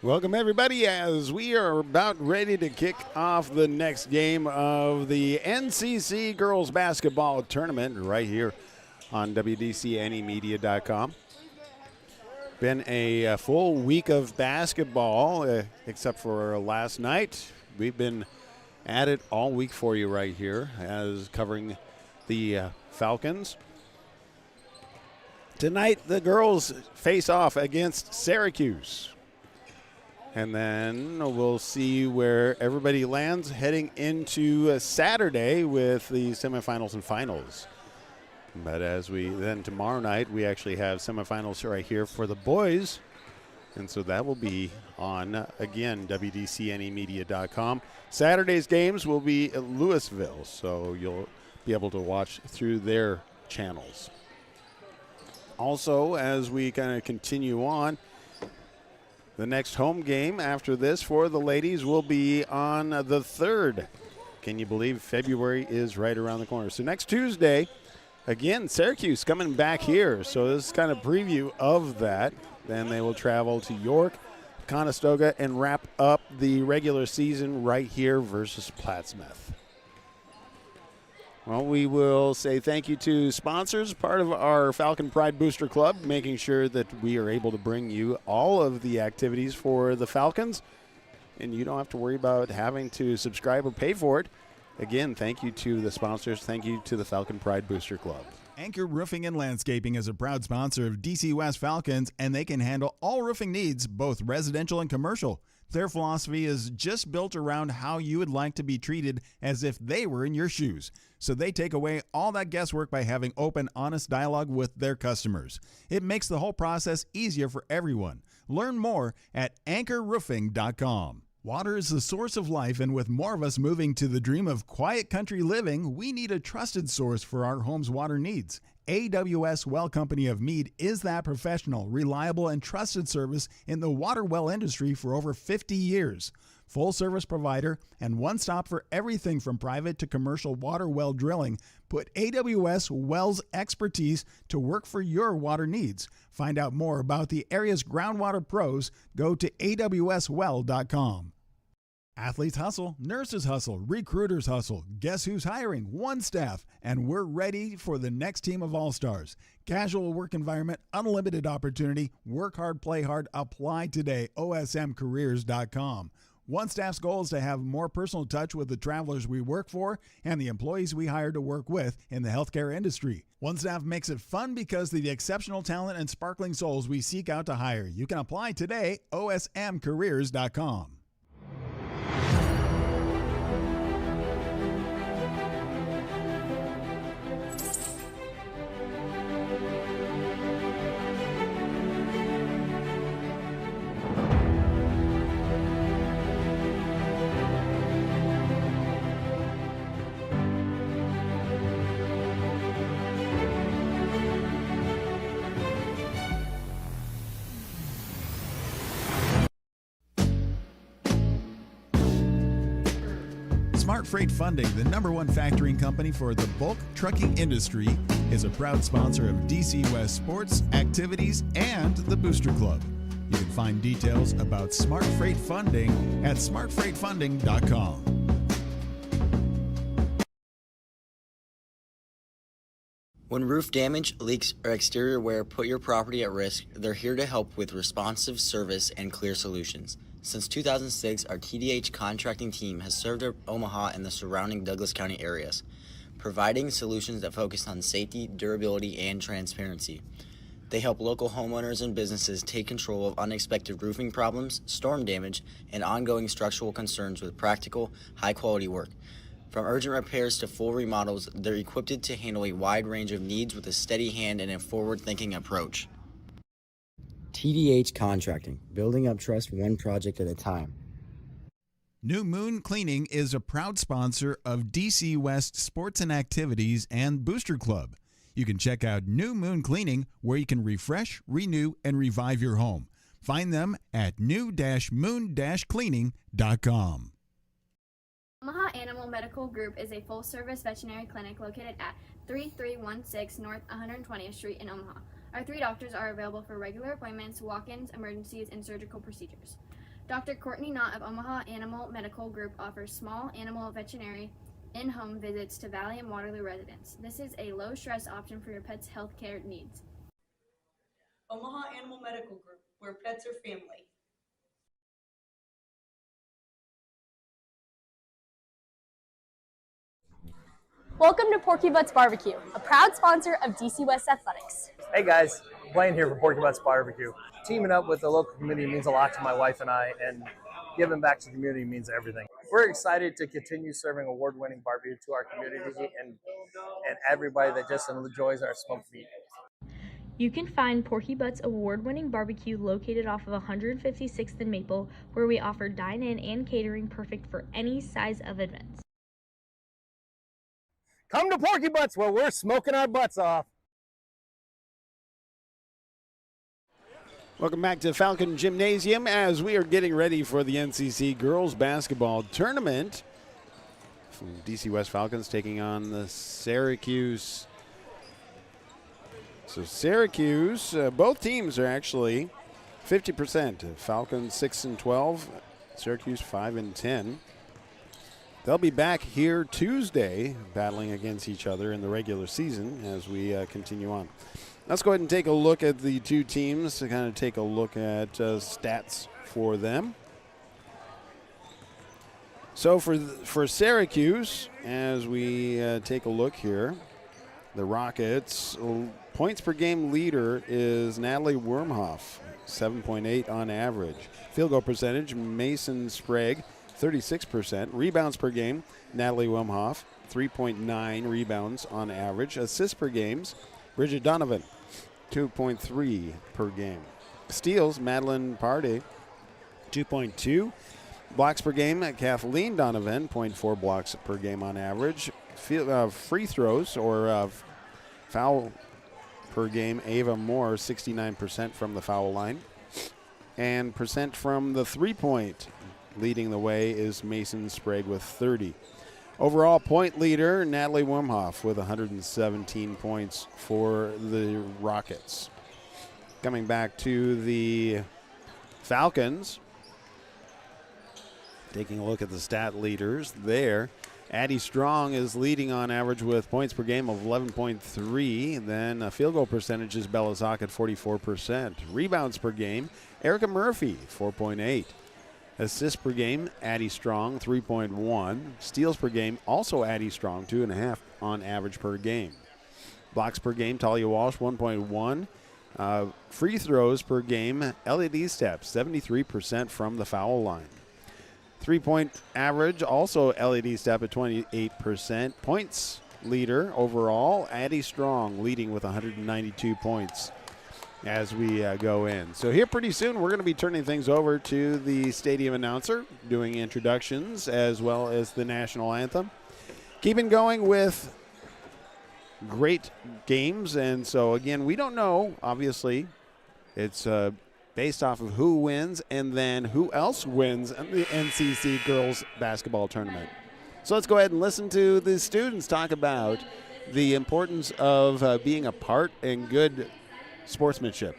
Welcome, everybody, as we are about ready to kick off the next game of the NCC Girls Basketball Tournament right here on WDCNEmedia.com. Been a full week of basketball, except for last night. We've been at it all week for you right here, as covering the Falcons. Tonight, the girls face off against Syracuse. And then we'll see where everybody lands heading into Saturday with the semifinals and finals. But then tomorrow night, we actually have semifinals right here for the boys. And so that will be on, again, WDCNEmedia.com. Saturday's games will be at Louisville, so you'll be able to watch through their channels. Also, as we kind of continue on, the next home game after this for the ladies will be on the 3rd. Can you believe February is right around the corner? So next Tuesday, again, Syracuse coming back here. So this is kind of preview of that. Then they will travel to York, Conestoga, and wrap up the regular season right here versus Plattsmouth. Well, we will say thank you to sponsors, part of our Falcon Pride Booster Club, making sure that we are able to bring you all of the activities for the Falcons, and you don't have to worry about having to subscribe or pay for it. Again, thank you to the sponsors. Thank you to the Falcon Pride Booster Club. Anchor Roofing and Landscaping is a proud sponsor of DC West Falcons, and they can handle all roofing needs, both residential and commercial. Their philosophy is just built around how you would like to be treated as if they were in your shoes. So they take away all that guesswork by having open, honest dialogue with their customers. It makes the whole process easier for everyone. Learn more at anchorroofing.com. Water is the source of life, and with more of us moving to the dream of quiet country living, we need a trusted source for our home's water needs. AWS Well Company of Meade is that professional, reliable, and trusted service in the water well industry for over 50 years. Full service provider and one stop for everything from private to commercial water well drilling. Put AWS Wells expertise to work for your water needs. Find out more about the area's groundwater pros. Go to awswell.com. Athletes hustle, nurses hustle, recruiters hustle. Guess who's hiring? One staff, and we're ready for the next team of all-stars. Casual work environment, unlimited opportunity, work hard, play hard, apply today, osmcareers.com. One staff's goal is to have more personal touch with the travelers we work for and the employees we hire to work with in the healthcare industry. One staff makes it fun because of the exceptional talent and sparkling souls we seek out to hire. You can apply today, osmcareers.com. Smart Freight Funding, the #1 factoring company for the bulk trucking industry, is a proud sponsor of DC West sports, activities, and the Booster Club. You can find details about Smart Freight Funding at smartfreightfunding.com. When roof damage, leaks, or exterior wear put your property at risk, they're here to help with responsive service and clear solutions. Since 2006, our TDH contracting team has served Omaha and the surrounding Douglas County areas, providing solutions that focus on safety, durability, and transparency. They help local homeowners and businesses take control of unexpected roofing problems, storm damage, and ongoing structural concerns with practical, high-quality work. From urgent repairs to full remodels, they're equipped to handle a wide range of needs with a steady hand and a forward-thinking approach. TDH Contracting, building up trust one project at a time. New Moon Cleaning is a proud sponsor of DC West Sports and Activities and Booster Club. You can check out New Moon Cleaning, where you can refresh, renew, and revive your home. Find them at new-moon-cleaning.com. Omaha Animal Medical Group is a full-service veterinary clinic located at 3316 North 120th Street in Omaha. Our 3 doctors are available for regular appointments, walk-ins, emergencies, and surgical procedures. Dr. Courtney Knott of Omaha Animal Medical Group offers small animal veterinary in-home visits to Valley and Waterloo residents. This is a low-stress option for your pet's health care needs. Omaha Animal Medical Group, where pets are family. Welcome to Porky Butts Barbecue, a proud sponsor of DC West Athletics. Hey guys, Blaine here for Porky Butts Barbecue. Teaming up with the local community means a lot to my wife and I, and giving back to the community means everything. We're excited to continue serving award-winning barbecue to our community and everybody that just enjoys our smoked meat. You can find Porky Butts award-winning barbecue located off of 156th and Maple, where we offer dine-in and catering perfect for any size of events. Come to Porky Butts where we're smoking our butts off. Welcome back to Falcon Gymnasium as we are getting ready for the NCC girls basketball tournament. From DC West Falcons taking on the Syracuse. So Syracuse, both teams are actually 50%. Falcons 6-12, Syracuse 5-10. They'll be back here Tuesday battling against each other in the regular season as we continue on. Let's go ahead and take a look at the two teams to kind of take a look at stats for them. So for Syracuse, as we take a look here, the Rockets, points per game leader is Natalie Wormhoff, 7.8 on average. Field goal percentage, Mason Sprague, 36%. Rebounds per game, Natalie Wormhoff, 3.9 rebounds on average. Assists per games, Bridget Donovan, 2.3 per game. Steals, Madeline Pardee, 2.2. Blocks per game, Kathleen Donovan, 0.4 blocks per game on average. Free throws or foul per game, Ava Moore, 69% from the foul line. And percent from the three-point, leading the way is Mason Sprague with 30. Overall point leader, Natalie Wormhoff with 117 points for the Rockets. Coming back to the Falcons, taking a look at the stat leaders there. Addie Strong is leading on average with points per game of 11.3. Then field goal percentage is Bella Zock at 44%. Rebounds per game, Erica Murphy, 4.8. Assists per game, Addie Strong, 3.1. Steals per game, also Addie Strong, 2.5 on average per game. Blocks per game, Talia Walsh, 1.1. Free throws per game, LED steps, 73% from the foul line. 3-point average, also LED step at 28%. Points leader overall, Addie Strong leading with 192 points as we go in. So here pretty soon we're going to be turning things over to the stadium announcer, doing introductions as well as the national anthem. Keeping going with great games, and so again, we don't know, obviously. It's based off of who wins and then who else wins in the NCC girls basketball tournament. So let's go ahead and listen to the students talk about the importance of being a part and good sportsmanship.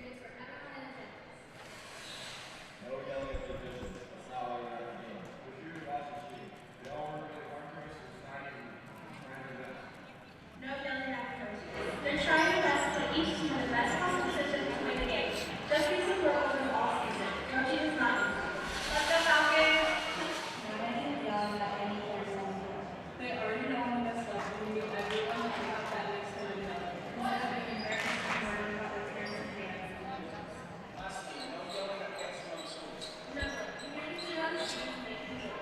They're trying their best to put each team in the best possible position to win the game. Just use the work with them all season. Coaching is not easy. Let's go Falcons! They already know when this stuff will be everyone to have that next to another. Instead of making Americans learn about their parents and fans. Remember, community runs teams make the game.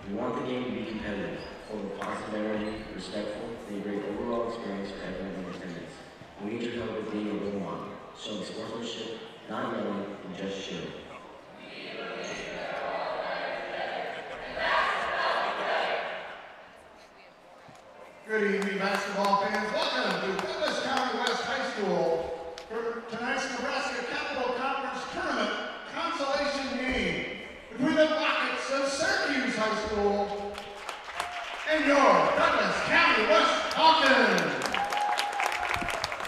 We want the game to be competitive, full of positive energy, respectful, and a great overall experience for everyone in attendance. We need your help with being a role model, showing sportsmanship, not yelling, and just shooting. Good evening, basketball fans. Welcome to Douglas County West High School for tonight's Nebraska Capital Conference Tournament consolation game between the Rockets of Syracuse High School and your Douglas County West Falcons.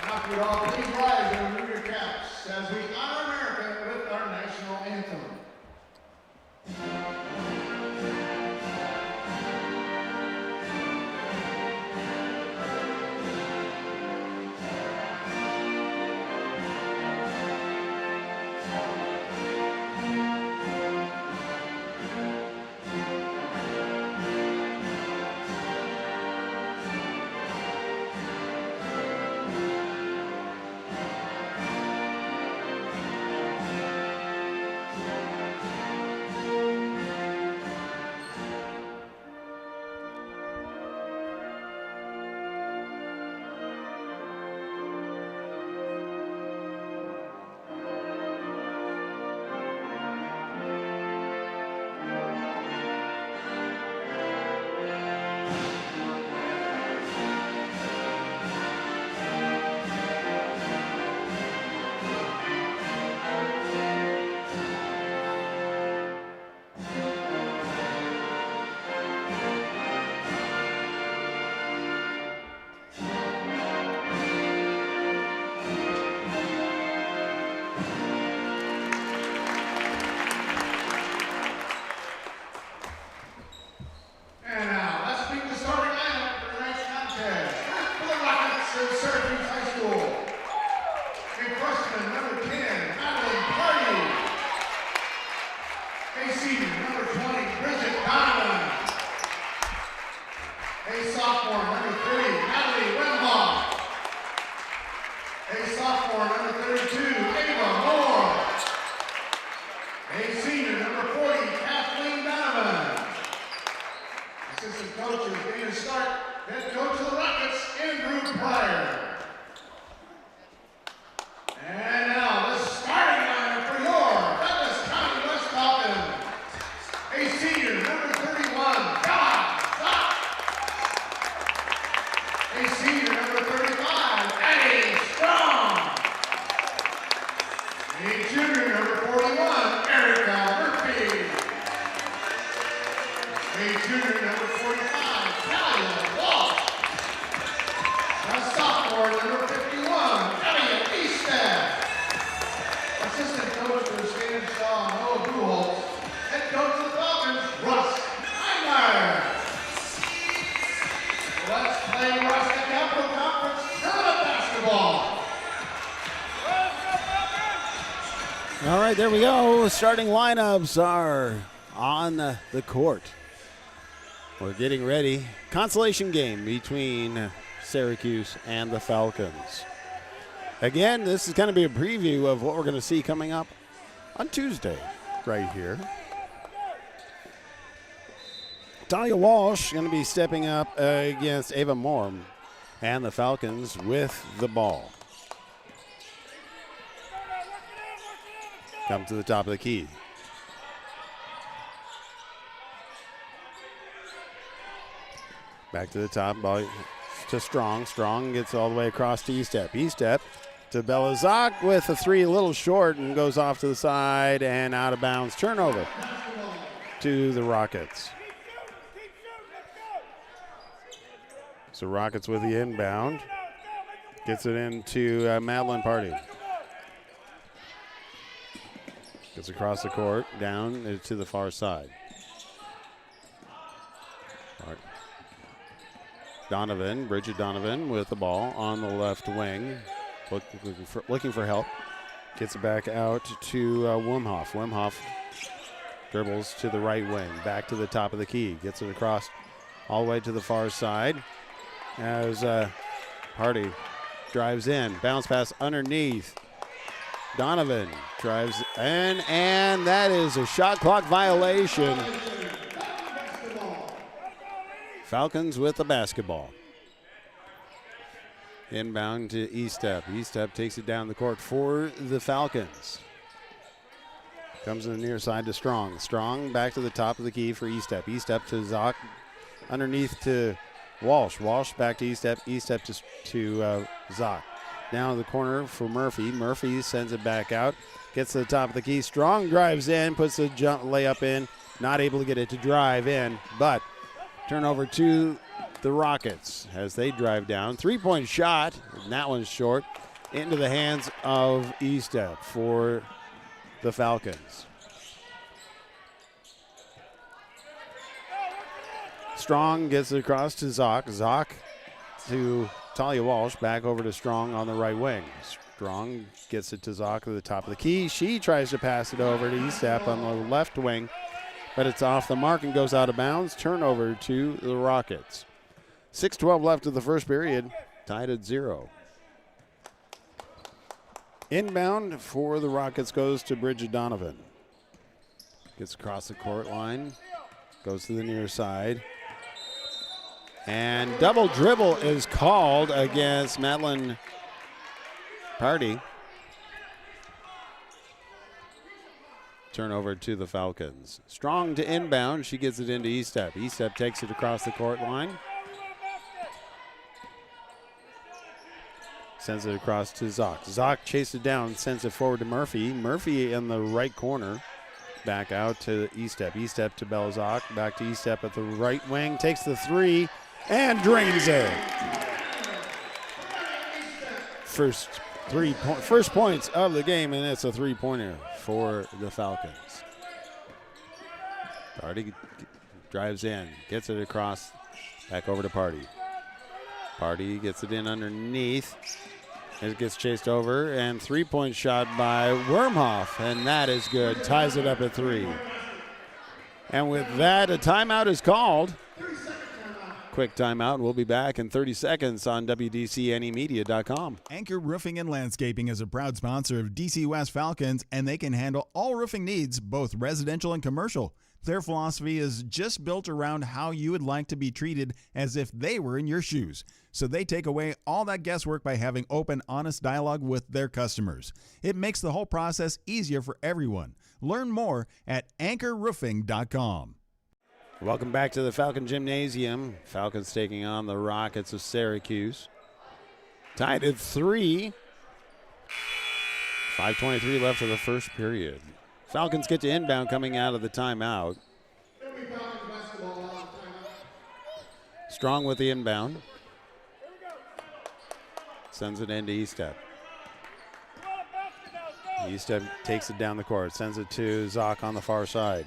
Now, if you all please rise and remove your caps. next as we honor America with our national anthem. And now, let's meet the starting lineup for tonight's contest. For the Rockets of Syracuse High School. A freshman, number 10, Madeline Party. A senior, number 20, Bridget Donovan. A sophomore, number 3, Natalie Wimhoff. A sophomore, number 32, Ava Moore. A senior, number 40, Kathleen Donovan. Assistant coaches being to start, head coach of the Rockets, Andrew Pryor. And now the starting lineup for your Douglas County West Falcons. A senior, number 31, Bella Zock. A senior, number 35, Eddie Strong. A junior, number 41, Erica Murphy. A junior, number 45, Talia Walsh. A sophomore, number 51, Elliot Easton. Assistant coach for Stanishaw, Noah Buchholz. Head coach of the Falcons, Russ Einmeyer. Let's play Nebraska Capital Conference Tournament basketball. All right, there we go. Starting lineups are on the court. We're getting ready. Consolation game between Syracuse and the Falcons. Again, this is going to be a preview of what we're going to see coming up on Tuesday right here. Talia Walsh going to be stepping up against Ava Moore and the Falcons with the ball. Come to the top of the key. Back to the top, ball to Strong. Strong gets all the way across to E-Step. E-Step to Belazak with a three, a little short, and goes off to the side and out of bounds. Turnover to the Rockets. So Rockets with the inbound. Gets it into Madeline Party. Gets across the court, down to the far side. Donovan, Bridget Donovan with the ball on the left wing, looking for help. Gets it back out to Wimhoff. Wimhoff dribbles to the right wing, back to the top of the key. Gets it across all the way to the far side as Hardy drives in. Bounce pass underneath. Donovan drives in, and that is a shot clock violation. Falcons with the basketball. Inbound to E-Step. E-Step takes it down the court for the Falcons. Comes to the near side to Strong. Strong back to the top of the key for E-Step. E-Step to Zock. Underneath to Walsh. Walsh back to E-Step. E-Step to Zock. Down in the corner for Murphy. Murphy sends it back out. Gets to the top of the key. Strong drives in. Puts the jump layup in. Not able to get it to drive in. But turnover to the Rockets as they drive down. Three-point shot. And that one's short. into the hands of E-Step for the Falcons. Strong gets it across to Zock. Zock to Talia Walsh, back over to Strong on the right wing. Strong gets it to Zock at the top of the key. She tries to pass it over to E-Step on the left wing, but it's off the mark and goes out of bounds. Turnover to the Rockets. 6:12 left of the first period, tied at 0. Inbound for the Rockets goes to Bridget Donovan. Gets across the court line, goes to the near side. And double dribble is called against Madeline Party. Turnover to the Falcons. Strong to inbound. She gets it into E-Step. E-Step takes it across the court line. Sends it across to Zock. Zock chases it down, sends it forward to Murphy. Murphy in the right corner. Back out to E-Step. E-Step to Belzock. Back to E-Step at the right wing. Takes the three and drains it. First points of the game, and it's a three-pointer for the Falcons. Party drives in, gets it across, back over to Party. Party gets it in underneath. It gets chased over, and three-point shot by Wormhoff, and that is good. Ties it up at 3. And with that, a timeout is called. Quick timeout. We'll be back in 30 seconds on WDCNEmedia.com. Anchor Roofing and Landscaping is a proud sponsor of DC West Falcons, and they can handle all roofing needs, both residential and commercial. Their philosophy is just built around how you would like to be treated as if they were in your shoes. So they take away all that guesswork by having open, honest dialogue with their customers. It makes the whole process easier for everyone. Learn more at anchorroofing.com. Welcome back to the Falcon Gymnasium. Falcons taking on the Rockets of Syracuse. Tied at 3. 5:23 left of the first period. Falcons get to inbound coming out of the timeout. Strong with the inbound. Sends it into E-Step. E-Step takes it down the court. Sends it to Zock on the far side.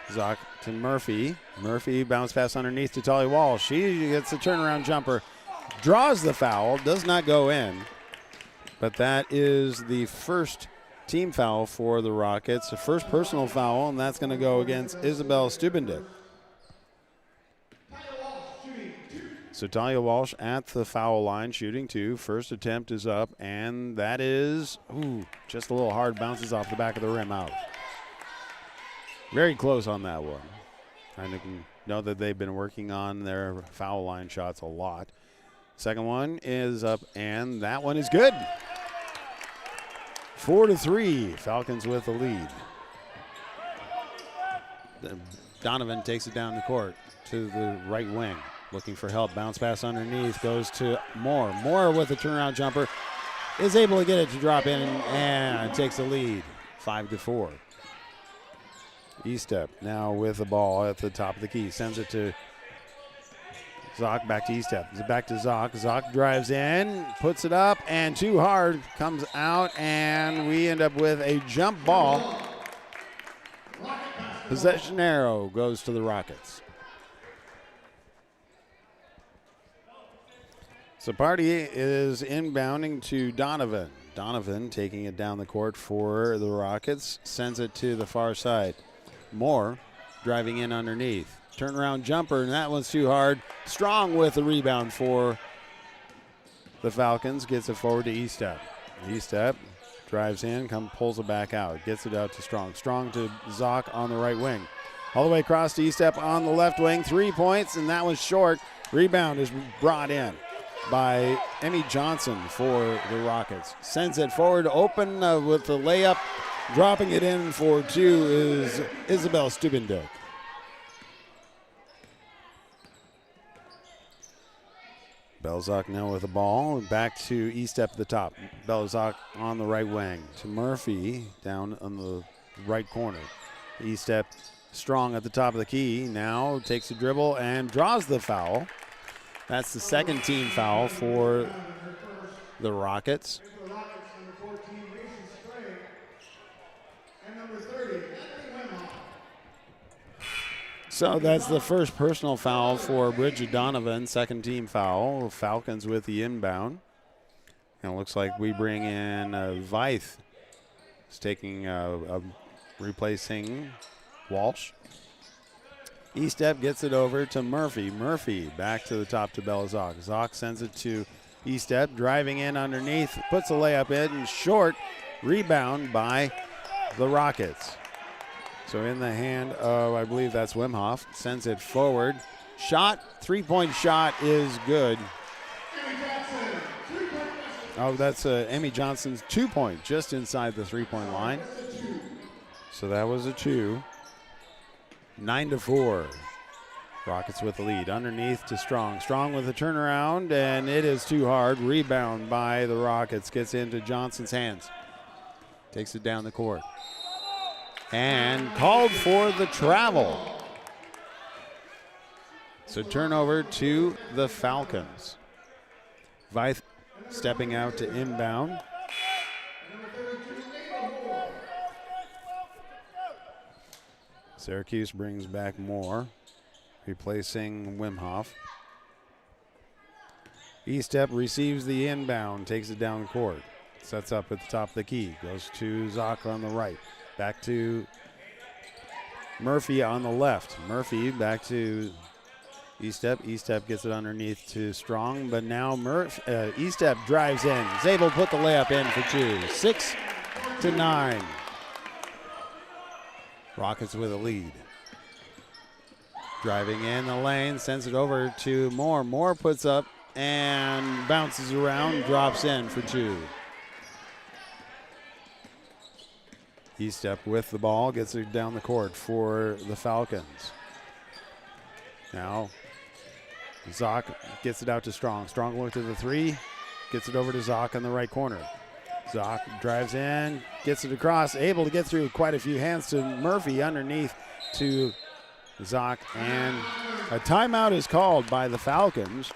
Zock to Murphy. Murphy bounce pass underneath to Talia Walsh. She gets a turnaround jumper. Draws the foul. Does not go in. But that is the first team foul for the Rockets. The first personal foul, and that's going to go against Isabel Stubendick. So Talia Walsh at the foul line, shooting 2. First attempt is up, and that is just a little hard. Bounces off the back of the rim out. Very close on that one. I know that they've been working on their foul line shots a lot. Second one is up, and that one is good. 4-3, Falcons with the lead. Donovan takes it down the court to the right wing, looking for help. Bounce pass underneath, goes to Moore. Moore with a turnaround jumper is able to get it to drop in and takes the lead, 5-4. E-Step now with the ball at the top of the key. Sends it to Zock, back to E-Step. Back to Zock. Zock drives in, puts it up, and too hard. Comes out, and we end up with a jump ball. Possession arrow goes to the Rockets. So Party is inbounding to Donovan. Donovan taking it down the court for the Rockets. Sends it to the far side. Moore driving in underneath. Turnaround jumper, and that one's too hard. Strong with the rebound for the Falcons. Gets it forward to E-Step. E-Step drives in, pulls it back out. Gets it out to Strong. Strong to Zock on the right wing. All the way across to E-Step on the left wing. 3 points, and that one's short. Rebound is brought in by Emmy Johnson for the Rockets. Sends it forward, open with the layup. Dropping it in for 2 is Isabel Stubendick. Belzock now with the ball. Back to E-Step at the top. Belzock on the right wing to Murphy down on the right corner. E-Step Strong at the top of the key. Now takes a dribble and draws the foul. That's the second team foul for the Rockets. For the Rockets, number 14, Mason Sprague. And number 30, Anthony Wimhoff. So that's the first personal foul for Bridget Donovan, second team foul. Falcons with the inbound. And it looks like we bring in Veith. He's taking replacing Walsh. Estep gets it over to Murphy. Murphy back to the top to Bella Zock. Zock sends it to Estep, driving in underneath, puts a layup in, short, rebound by the Rockets. So in the hand of, I believe that's Wimhoff, sends it forward. Shot, three-point shot is good. Oh, that's Emmy Johnson's 2-point, just inside the three-point line. So that was a 2. 9-4. Rockets with the lead. Underneath to Strong. Strong with a turnaround, and it is too hard. Rebound by the Rockets. Gets into Johnson's hands. Takes it down the court. And called for the travel. So turnover to the Falcons. Veith stepping out to inbound. Syracuse brings back Moore, replacing Wimhoff. Estep receives the inbound, takes it down the court. Sets up at the top of the key. Goes to Zock on the right. Back to Murphy on the left. Murphy back to Estep. Estep gets it underneath to Strong, but now Estep drives in. Is able to put the layup in for 2. 6-9. Rockets with a lead. Driving in the lane, sends it over to Moore. Moore puts up and bounces around, drops in for 2. Estep with the ball, gets it down the court for the Falcons. Now, Zock gets it out to Strong. Strong look to the 3, gets it over to Zock in the right corner. Zock drives in, gets it across, able to get through quite a few hands to Murphy underneath to Zock, and a timeout is called by the Falcons.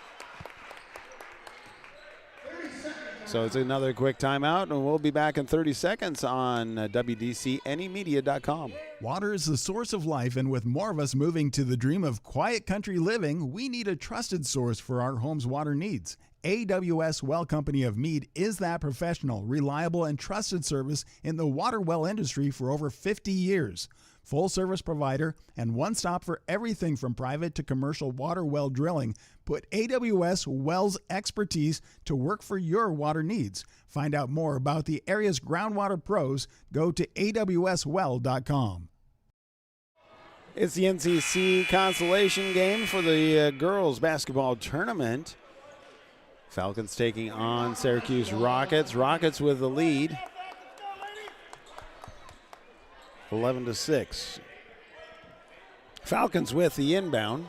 So it's another quick timeout, and we'll be back in 30 seconds on WDCNEmedia.com. Water is the source of life, and with more of us moving to the dream of quiet country living, we need a trusted source for our home's water needs. AWS Well Company of Meade is that professional, reliable, and trusted service in the water well industry for over 50 years. Full service provider and one stop for everything from private to commercial water well drilling. Put AWS Wells expertise to work for your water needs. Find out more about the area's groundwater pros. Go to awswell.com. It's the NCC consolation game for the girls basketball tournament. Falcons taking on Syracuse Rockets. Rockets with the lead. 11-6. Falcons with the inbound.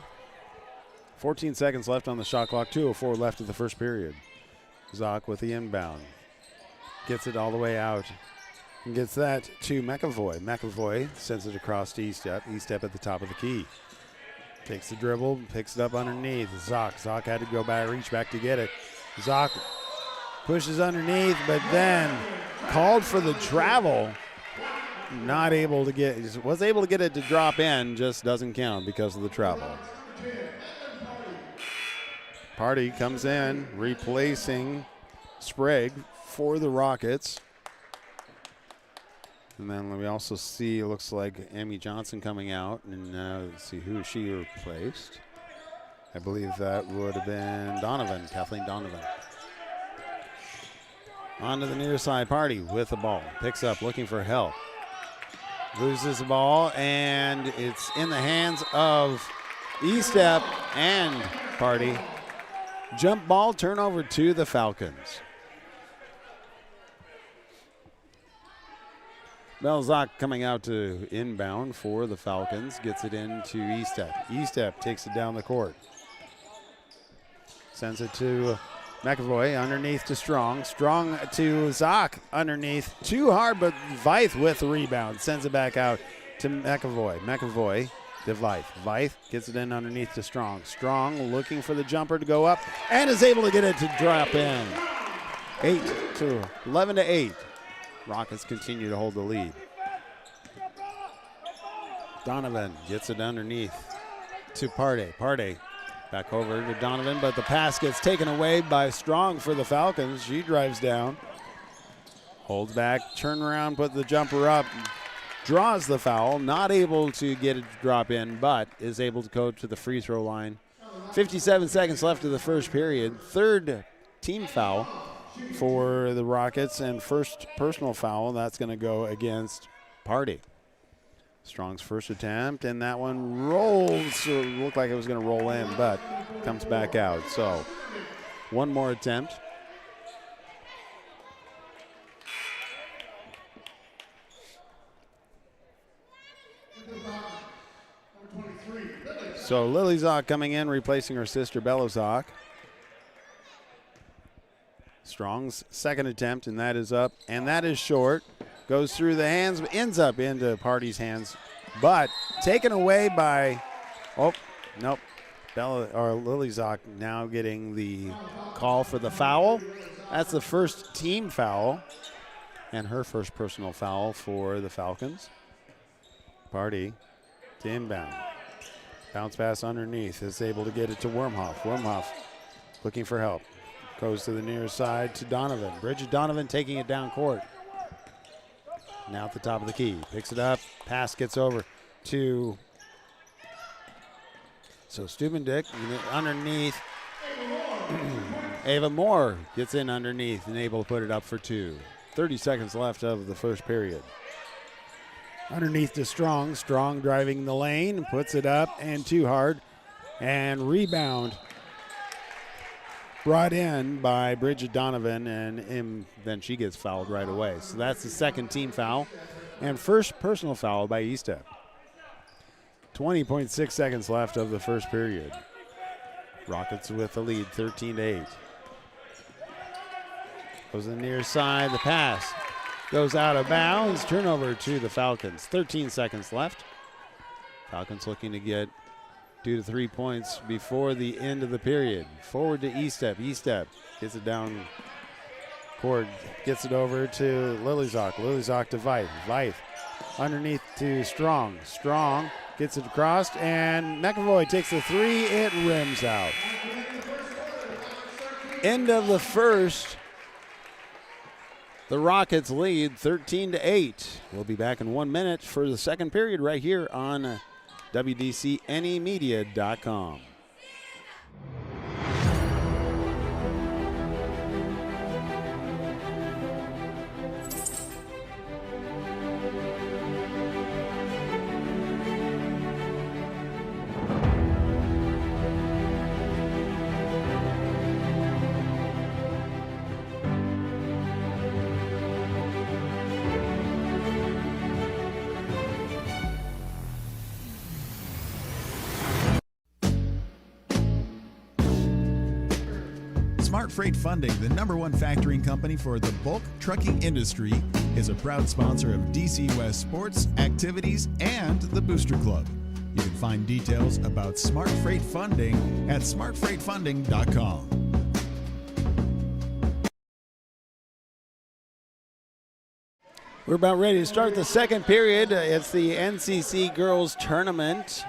14 seconds left on the shot clock. 2:04 left of the first period. Zock with the inbound. Gets it all the way out. And gets that to McAvoy. McAvoy sends it across to Estep. Estep at the top of the key. Takes the dribble, picks it up underneath. Zock had to go back, reach back to get it. Zock pushes underneath, but then called for the travel. Not able to get, was able to get it to drop in, just doesn't count because of the travel. Party comes in, replacing Sprague for the Rockets. And then we also see, it looks like Emmy Johnson coming out, and let's see who she replaced. I believe that would have been Donovan, Kathleen Donovan. On to the near side, Party with the ball. Picks up, looking for help. Loses the ball, and it's in the hands of Estep and Party. Jump ball, turnover to the Falcons. Belzak coming out to inbound for the Falcons. Gets it into Estep. Estep takes it down the court. Sends it to McAvoy underneath to Strong. Strong to Zock underneath. Too hard, but Veith with the rebound. Sends it back out to McAvoy. McAvoy to Veith. Veith gets it in underneath to Strong. Strong looking for the jumper to go up and is able to get it to drop in. 11 to 8. Rockets continue to hold the lead. Donovan gets it underneath to Partey. Partey back over to Donovan, but the pass gets taken away by Strong for the Falcons. She drives down, holds back, turn around, put the jumper up, draws the foul, not able to get it to drop in, but is able to go to the free throw line. 57 seconds left of the first period. Third team foul for the Rockets, and first personal foul, that's going to go against Partey. Strong's first attempt, and that one rolls. So it looked like it was going to roll in, but comes back out. So one more attempt. So Lily Zock coming in, replacing her sister Bella Zock. Strong's second attempt, and that is up, and that is short. Goes through the hands, ends up into Partey's hands, but taken away by, oh, nope. Lily Zock now getting the call for the foul. That's the first team foul, and her first personal foul for the Falcons. Partey to inbound. Bounce pass underneath, is able to get it to Wormhoff. Wormhoff looking for help. Goes to the near side to Donovan. Bridget Donovan taking it down court. Now at the top of the key. Picks it up. Pass gets over to. So Stubendick underneath. Ava Moore gets in underneath and able to put it up for two. 30 seconds left of the first period. Underneath to Strong. Strong driving the lane. Puts it up and too hard. And rebound. Brought in by Bridget Donovan, and then she gets fouled right away. So that's the second team foul, and first personal foul by Eastep. 20.6 seconds left of the first period. Rockets with the lead, 13 to 8. Goes to the near side, the pass goes out of bounds. Turnover to the Falcons. 13 seconds left. Falcons looking to get 2 to 3 points before the end of the period. Forward to Eastep. Eastep gets it down court, gets it over to Lily Zock. Lily Zock to Veith. Veith underneath to Strong. Strong gets it across, and McAvoy takes the three. It rims out. End of the first. The Rockets lead 13 to 8. We'll be back in 1 minute for the second period right here on WDCNEmedia.com. Smart Freight Funding, the #1 factoring company for the bulk trucking industry, is a proud sponsor of DC West sports, activities, and the Booster Club. You can find details about Smart Freight Funding at smartfreightfunding.com. We're about ready to start the second period. It's the NCC Girls Tournament.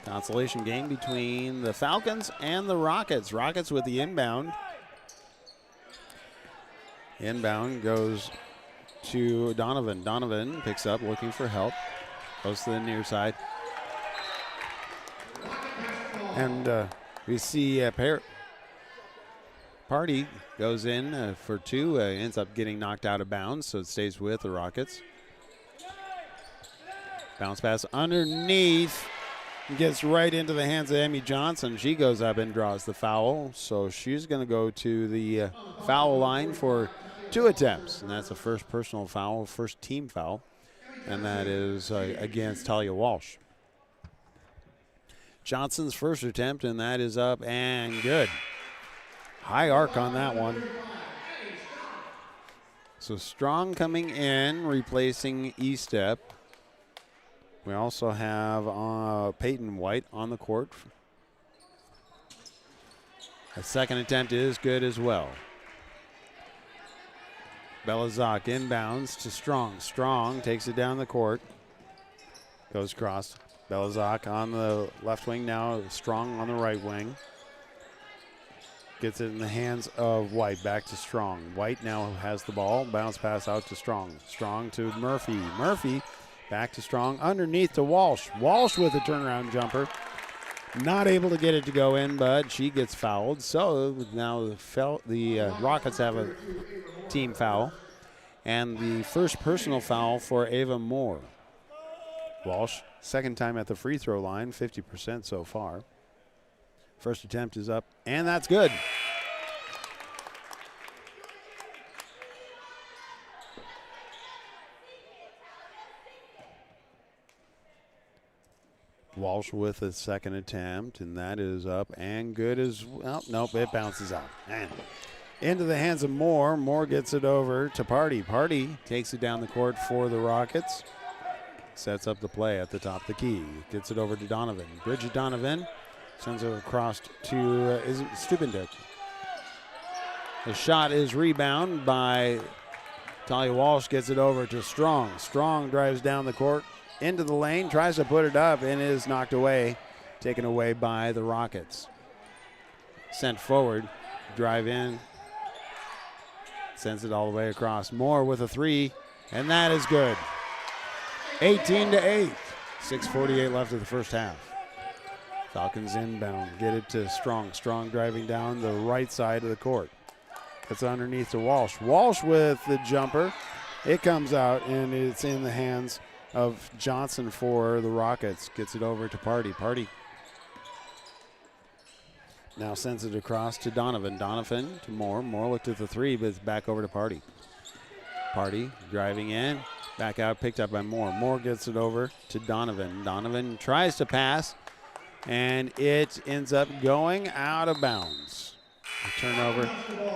Consolation game between the Falcons and the Rockets. Rockets with the inbound. Inbound goes to Donovan. Donovan picks up, looking for help. Goes to the near side. And we see Partey goes in for two. Ends up getting knocked out of bounds, so it stays with the Rockets. Bounce pass underneath. Gets right into the hands of Emmy Johnson. She goes up and draws the foul. So she's going to go to the foul line for 2 attempts. And that's the first personal foul, first team foul. And that is against Talia Walsh. Johnson's first attempt, and that is up and good. High arc on that one. So Strong coming in, replacing Eastep. We also have Peyton White on the court. A second attempt is good as well. Belazak inbounds to Strong. Strong takes it down the court. Goes across. Belazak on the left wing now. Strong on the right wing. Gets it in the hands of White. Back to Strong. White now has the ball. Bounce pass out to Strong. Strong to Murphy. Murphy back to Strong. Underneath to Walsh. Walsh with a turnaround jumper. Not able to get it to go in, but she gets fouled. So now the Rockets have a team foul. And the first personal foul for Ava Moore. Walsh, second time at the free throw line, 50% so far. First attempt is up, and that's good. Walsh with a second attempt, and that is up and good as well. Nope, it bounces out. Man. Into the hands of Moore. Moore gets it over to Party. Party takes it down the court for the Rockets. Sets up the play at the top of the key. Gets it over to Donovan. Bridget Donovan sends it across to Stubenduk. The shot is rebounded by Talia Walsh. Gets it over to Strong. Strong drives down the court into the lane, tries to put it up, and is knocked away, taken away by the Rockets. Sent forward, drive in, sends it all the way across. Moore with a three, and that is good. 18-8, 6:48 left of the first half. Falcons inbound, get it to Strong. Strong driving down the right side of the court. It's underneath to Walsh. Walsh with the jumper. It comes out, and it's in the hands of Johnson for the Rockets. Gets it over to Party. Party now sends it across to Donovan. Donovan to Moore. Moore looked at the three, but it's back over to Party. Party driving in. Back out, picked up by Moore. Moore gets it over to Donovan. Donovan tries to pass, and it ends up going out of bounds. A turnover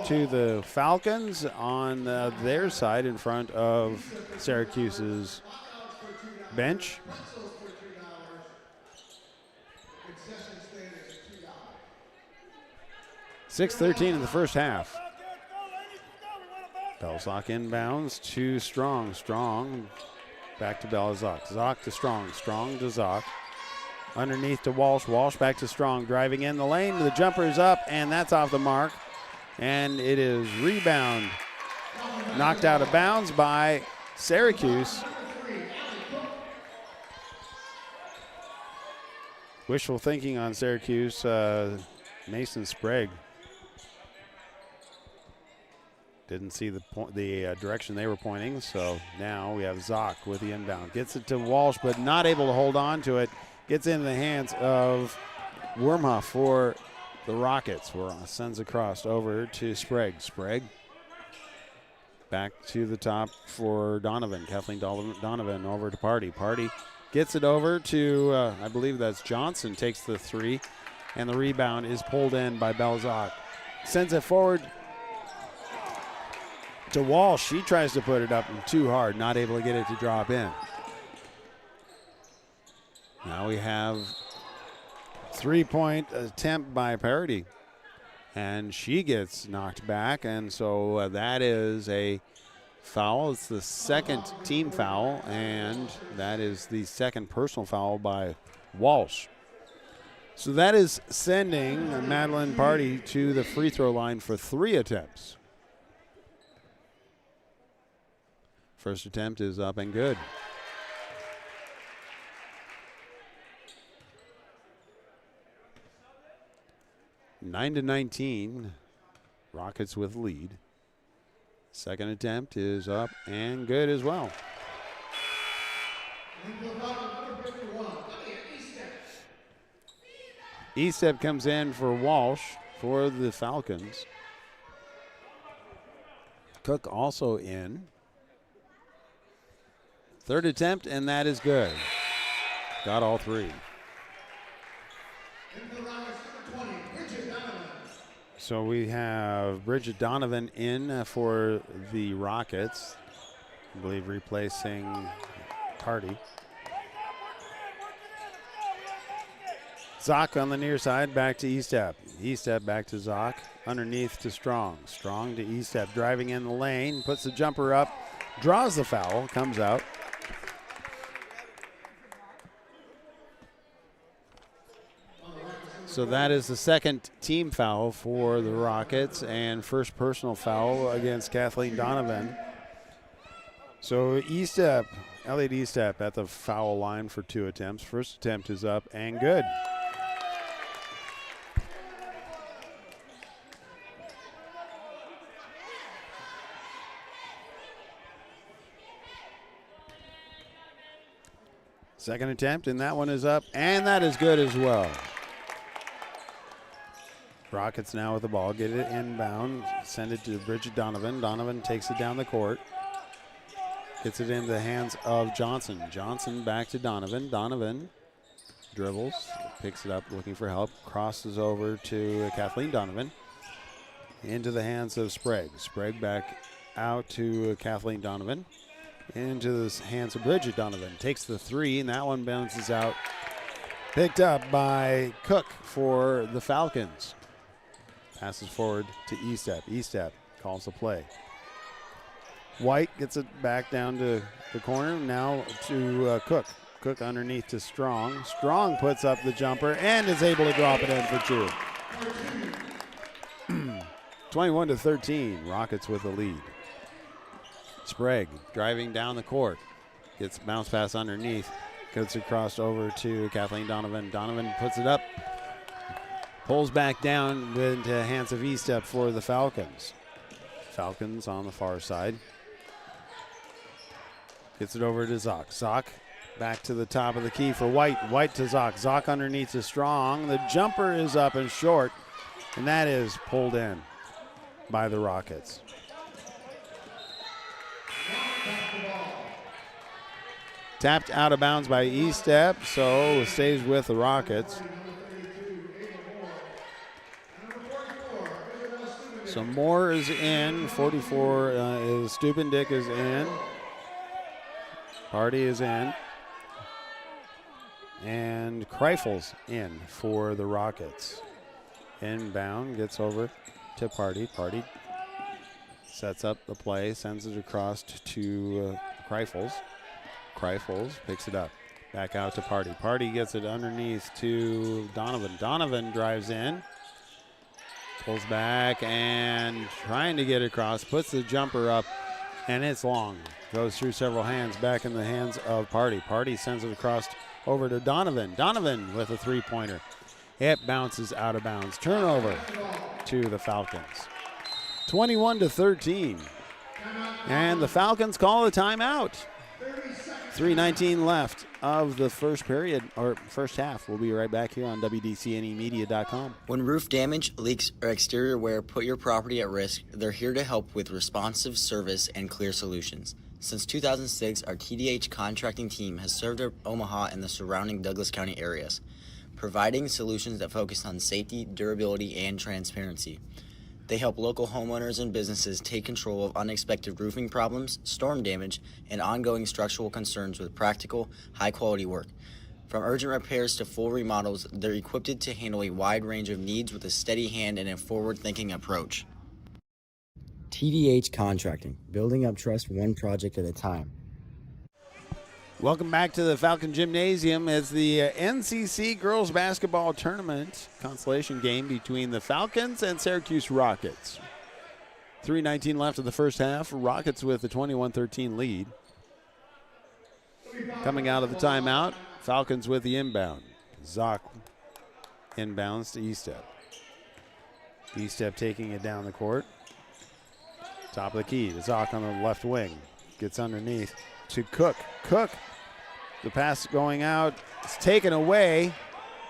to the Falcons on their side in front of Syracuse's bench. 6:13 in the first half. Belzak inbounds to Strong. Strong back to Belzak. Zock to Strong. Strong to Zock. Underneath to Walsh. Walsh back to Strong. Driving in the lane. The jumper is up, and that's off the mark. And it is rebound. Knocked out of bounds by Syracuse. Wishful thinking on Syracuse. Mason Sprague didn't see the direction they were pointing, so now we have Zock with the inbound. Gets it to Walsh, but not able to hold on to it. Gets into the hands of Wormhoff for the Rockets. Sends across over to Sprague. Sprague back to the top for Donovan. Kathleen Donovan over to Party. Party gets it over to, I believe that's Johnson, takes the three, and the rebound is pulled in by Belzak. Sends it forward to Walsh. She tries to put it up too hard, not able to get it to drop in. Now we have 3-point attempt by Parity, and she gets knocked back, and so that is a foul. It's the second team foul, and that is the second personal foul by Walsh. So that is sending Madeline Party to the free throw line for 3 attempts. First attempt is up and good. Nine to 19, Rockets with lead. Second attempt is up and good as well. E-step comes in for Walsh for the Falcons. Cook also in. Third attempt, and that is good. Got all 3. So we have Bridget Donovan in for the Rockets, I believe replacing Party. Zock on the near side, back to Estep. Estep back to Zock, underneath to Strong. Strong to Estep, driving in the lane, puts the jumper up, draws the foul, comes out. So that is the second team foul for the Rockets and first personal foul against Kathleen Donovan. So Estep, Elliott Estep at the foul line for 2 attempts. First attempt is up and good. Second attempt, and that one is up, and that is good as well. Rockets now with the ball, get it inbound, send it to Bridget Donovan. Donovan takes it down the court, gets it into the hands of Johnson. Johnson back to Donovan. Donovan dribbles, picks it up, looking for help, crosses over to Kathleen Donovan. Into the hands of Sprague. Sprague back out to Kathleen Donovan. Into the hands of Bridget Donovan. Takes the 3, and that one bounces out. Picked up by Cook for the Falcons. Passes forward to Estep. Estep calls the play. White gets it back down to the corner. Now to Cook. Cook underneath to Strong. Strong puts up the jumper and is able to drop it in for 2. 21-13. Rockets with the lead. Sprague driving down the court. Gets bounce pass underneath. Gets it crossed over to Kathleen Donovan. Donovan puts it up. Pulls back down into the hands of Estep for the Falcons. Falcons on the far side. Gets it over to Zock. Zock back to the top of the key for White. White to Zock. Zock underneath to Strong. The jumper is up and short, and that is pulled in by the Rockets. Tapped out of bounds by Estep, so it stays with the Rockets. So Moore is in. 44 is Stupendick is in. Party is in. And Kreifels in for the Rockets. Inbound, gets over to Party. Party sets up the play, sends it across to Kreifels. Kreifels picks it up. Back out to Party. Party gets it underneath to Donovan. Donovan drives in. Pulls back and trying to get across. Puts the jumper up, and it's long. Goes through several hands. Back in the hands of Party. Party sends it across over to Donovan. Donovan with a three-pointer. It bounces out of bounds. Turnover to the Falcons. 21-13. And the Falcons call a timeout. 3:19 left of the first period, or first half. We'll be right back here on WDCNEmedia.com. When roof damage, leaks, or exterior wear put your property at risk, they're here to help with responsive service and clear solutions. Since 2006, our TDH contracting team has served Omaha and the surrounding Douglas County areas, providing solutions that focus on safety, durability, and transparency. They help local homeowners and businesses take control of unexpected roofing problems, storm damage, and ongoing structural concerns with practical, high-quality work. From urgent repairs to full remodels, they're equipped to handle a wide range of needs with a steady hand and a forward-thinking approach. TDH Contracting, building up trust one project at a time. Welcome back to the Falcon Gymnasium as the NCC Girls Basketball Tournament consolation game between the Falcons and Syracuse Rockets. 3:19 left of the first half. Rockets with a 21-13 lead. Coming out of the timeout, Falcons with the inbound. Zock inbounds to Estep. Estep taking it down the court. Top of the key to Zock on the left wing. Gets underneath to Cook. Cook, the pass going out. It's taken away.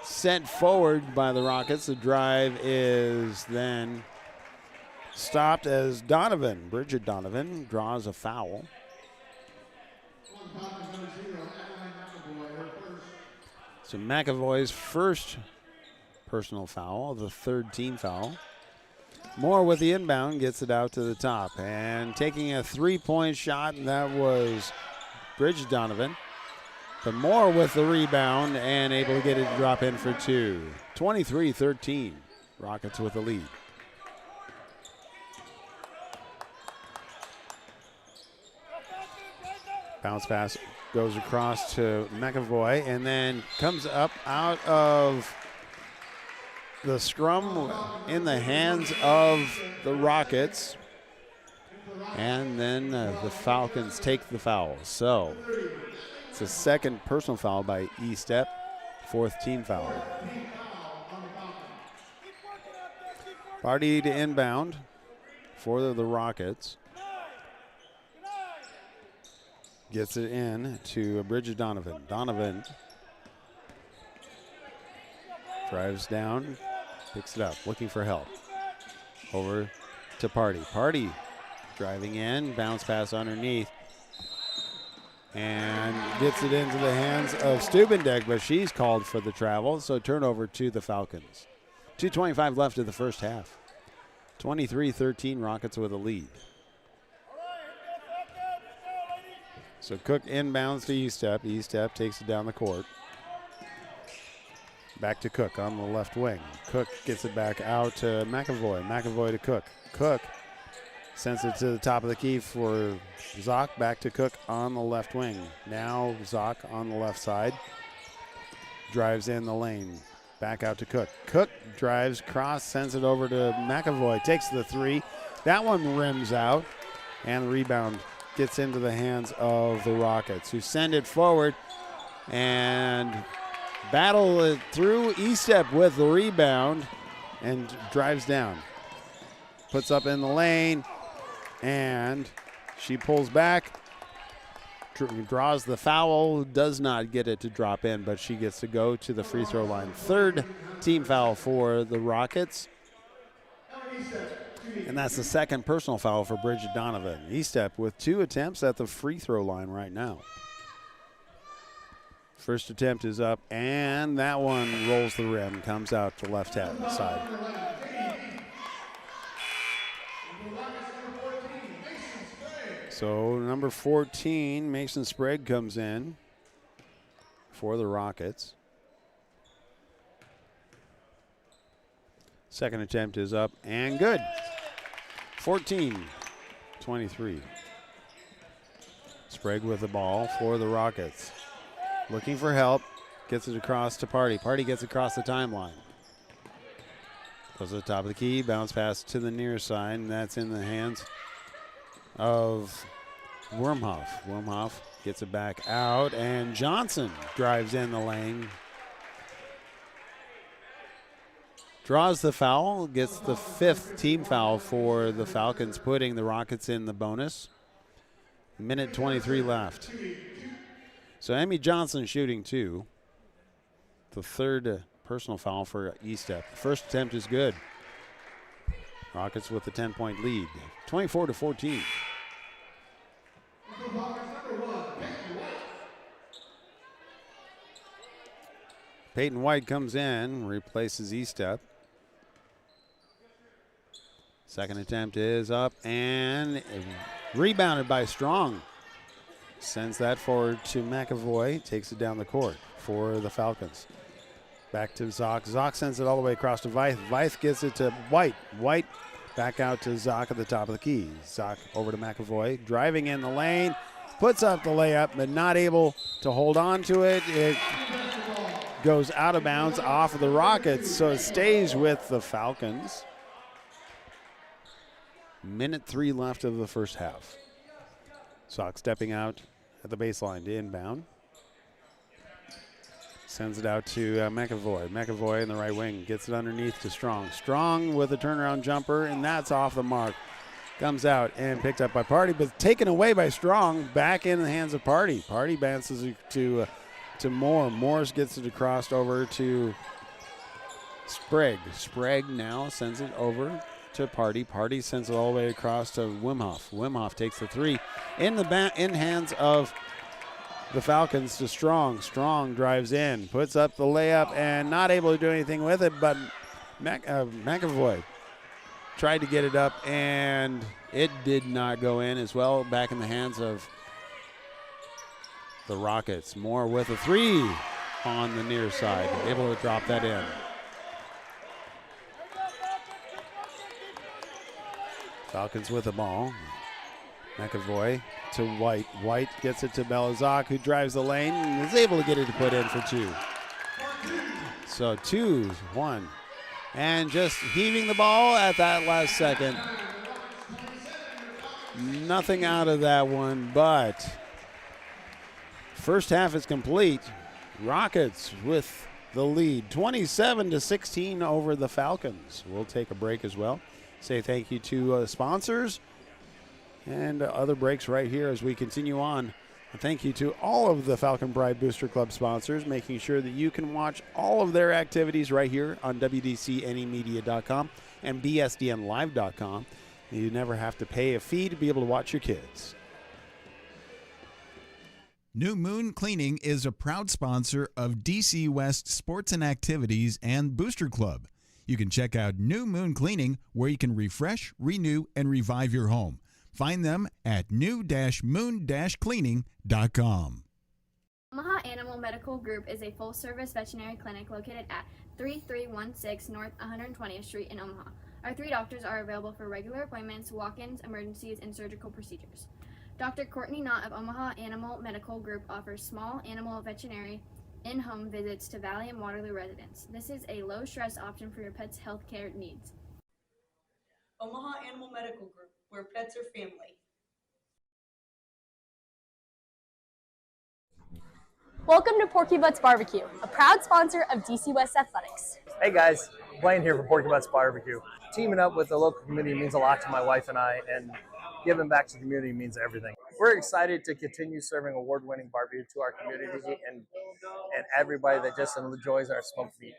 Sent forward by the Rockets. The drive is then stopped as Donovan, Bridget Donovan, draws a foul. So McAvoy's first personal foul, the third team foul. Moore with the inbound, gets it out to the top. And taking a three-point shot, and that was Bridget Donovan. But Moore with the rebound and able to get it to drop in for two. 23-13. Rockets with the lead. Bounce pass goes across to McAvoy and then comes up out of the scrum in the hands of the Rockets. And then the Falcons take the foul. So it's a second personal foul by E-Step, fourth team foul. Party to inbound for the Rockets. Gets it in to Bridget Donovan. Donovan drives down, picks it up, looking for help. Over to Party. Party driving in, bounce pass underneath. And gets it into the hands of Stubendek, but she's called for the travel, so turnover to the Falcons. 2:25 left of the first half. 23-13, Rockets with a lead. So Cook inbounds to E-Step. E-Step takes it down the court. Back to Cook on the left wing. Cook gets it back out to McAvoy. McAvoy to Cook. Cook sends it to the top of the key for Zock. Back to Cook on the left wing. Now Zock on the left side. Drives in the lane. Back out to Cook. Cook drives, cross, sends it over to McAvoy. Takes the three. That one rims out. And the rebound gets into the hands of the Rockets, who send it forward and battle it through. E-Step with the rebound and drives down. Puts up in the lane, and she pulls back, draws the foul, does not get it to drop in, but she gets to go to the free throw line. Third team foul for the Rockets. And that's the second personal foul for Bridget Donovan. E-Step with 2 attempts at the free throw line right now. First attempt is up, and that one rolls the rim, comes out to left-hand side. So number 14, Mason Sprague, comes in for the Rockets. Second attempt is up and good. 14-23. Sprague with the ball for the Rockets. Looking for help. Gets it across to Party. Party gets across the timeline. Goes to the top of the key. Bounce pass to the near side. And that's in the hands of Wormhoff. Wormhoff gets it back out. And Johnson drives in the lane. Draws the foul, gets the 5th team foul for the Falcons, putting the Rockets in the bonus. Minute 23 left. So Amy Johnson shooting 2. The 3rd personal foul for E-Step. First attempt is good. Rockets with a 10-point lead. 24-14. Peyton White comes in, replaces E-Step. Second attempt is up and rebounded by Strong. Sends that forward to McAvoy, takes it down the court for the Falcons. Back to Zock. Zock sends it all the way across to Veith. Veith gets it to White. White back out to Zock at the top of the key. Zock over to McAvoy, driving in the lane, puts up the layup, but not able to hold on to it. It goes out of bounds off of the Rockets, so it stays with the Falcons. Minute 3 left of the first half. Sock stepping out at the baseline to inbound. Sends it out to McAvoy. McAvoy in the right wing gets it underneath to Strong. Strong with a turnaround jumper, and that's off the mark. Comes out and picked up by Party, but taken away by Strong. Back in the hands of Party. Party bounces it to Moore. Morris gets it across over to Sprague. Sprague now sends it over to Party. Party sends it all the way across to Wimhoff. Wimhoff takes the 3 in the in hands of the Falcons to Strong. Strong drives in, puts up the layup, and not able to do anything with it, but McAvoy tried to get it up, and it did not go in as well. Back in the hands of the Rockets. Moore with a three on the near side, able to drop that in. Falcons with the ball. McAvoy to White. White gets it to Belazak, who drives the lane and is able to get it to put in for two. So 2-1. And just heaving the ball at that last second. Nothing out of that one, but first half is complete. Rockets with the lead, 27-16 over the Falcons. We'll take a break as well. Say thank you to sponsors and other breaks right here as we continue on. And thank you to all of the Falcon Pride Booster Club sponsors, making sure that you can watch all of their activities right here on WDCNEmedia.com and BSDNlive.com. You never have to pay a fee to be able to watch your kids. New Moon Cleaning is a proud sponsor of DC West Sports and Activities and Booster Club. You can check out New Moon Cleaning, where you can refresh, renew, and revive your home. Find them at new-moon-cleaning.com. Omaha Animal Medical Group is a full-service veterinary clinic located at 3316 North 120th Street in Omaha. Our 3 doctors are available for regular appointments, walk-ins, emergencies, and surgical procedures. Dr. Courtney Knott of Omaha Animal Medical Group offers small animal veterinary in-home visits to Valley and Waterloo residents. This is a low-stress option for your pet's health care needs. Omaha Animal Medical Group, where pets are family. Welcome to Porky Butts Barbecue, a proud sponsor of DC West Athletics. Hey guys, Blaine here for Porky Butts Barbecue. Teaming up with the local community means a lot to my wife and I, and giving back to the community means everything. We're excited to continue serving award-winning barbecue to our community and everybody that just enjoys our smoked meat.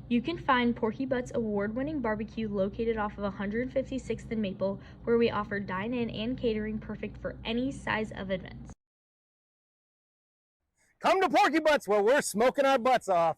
You can find Porky Butts award-winning barbecue located off of 156th and Maple, where we offer dine-in and catering perfect for any size of events. Come to Porky Butts, where we're smoking our butts off.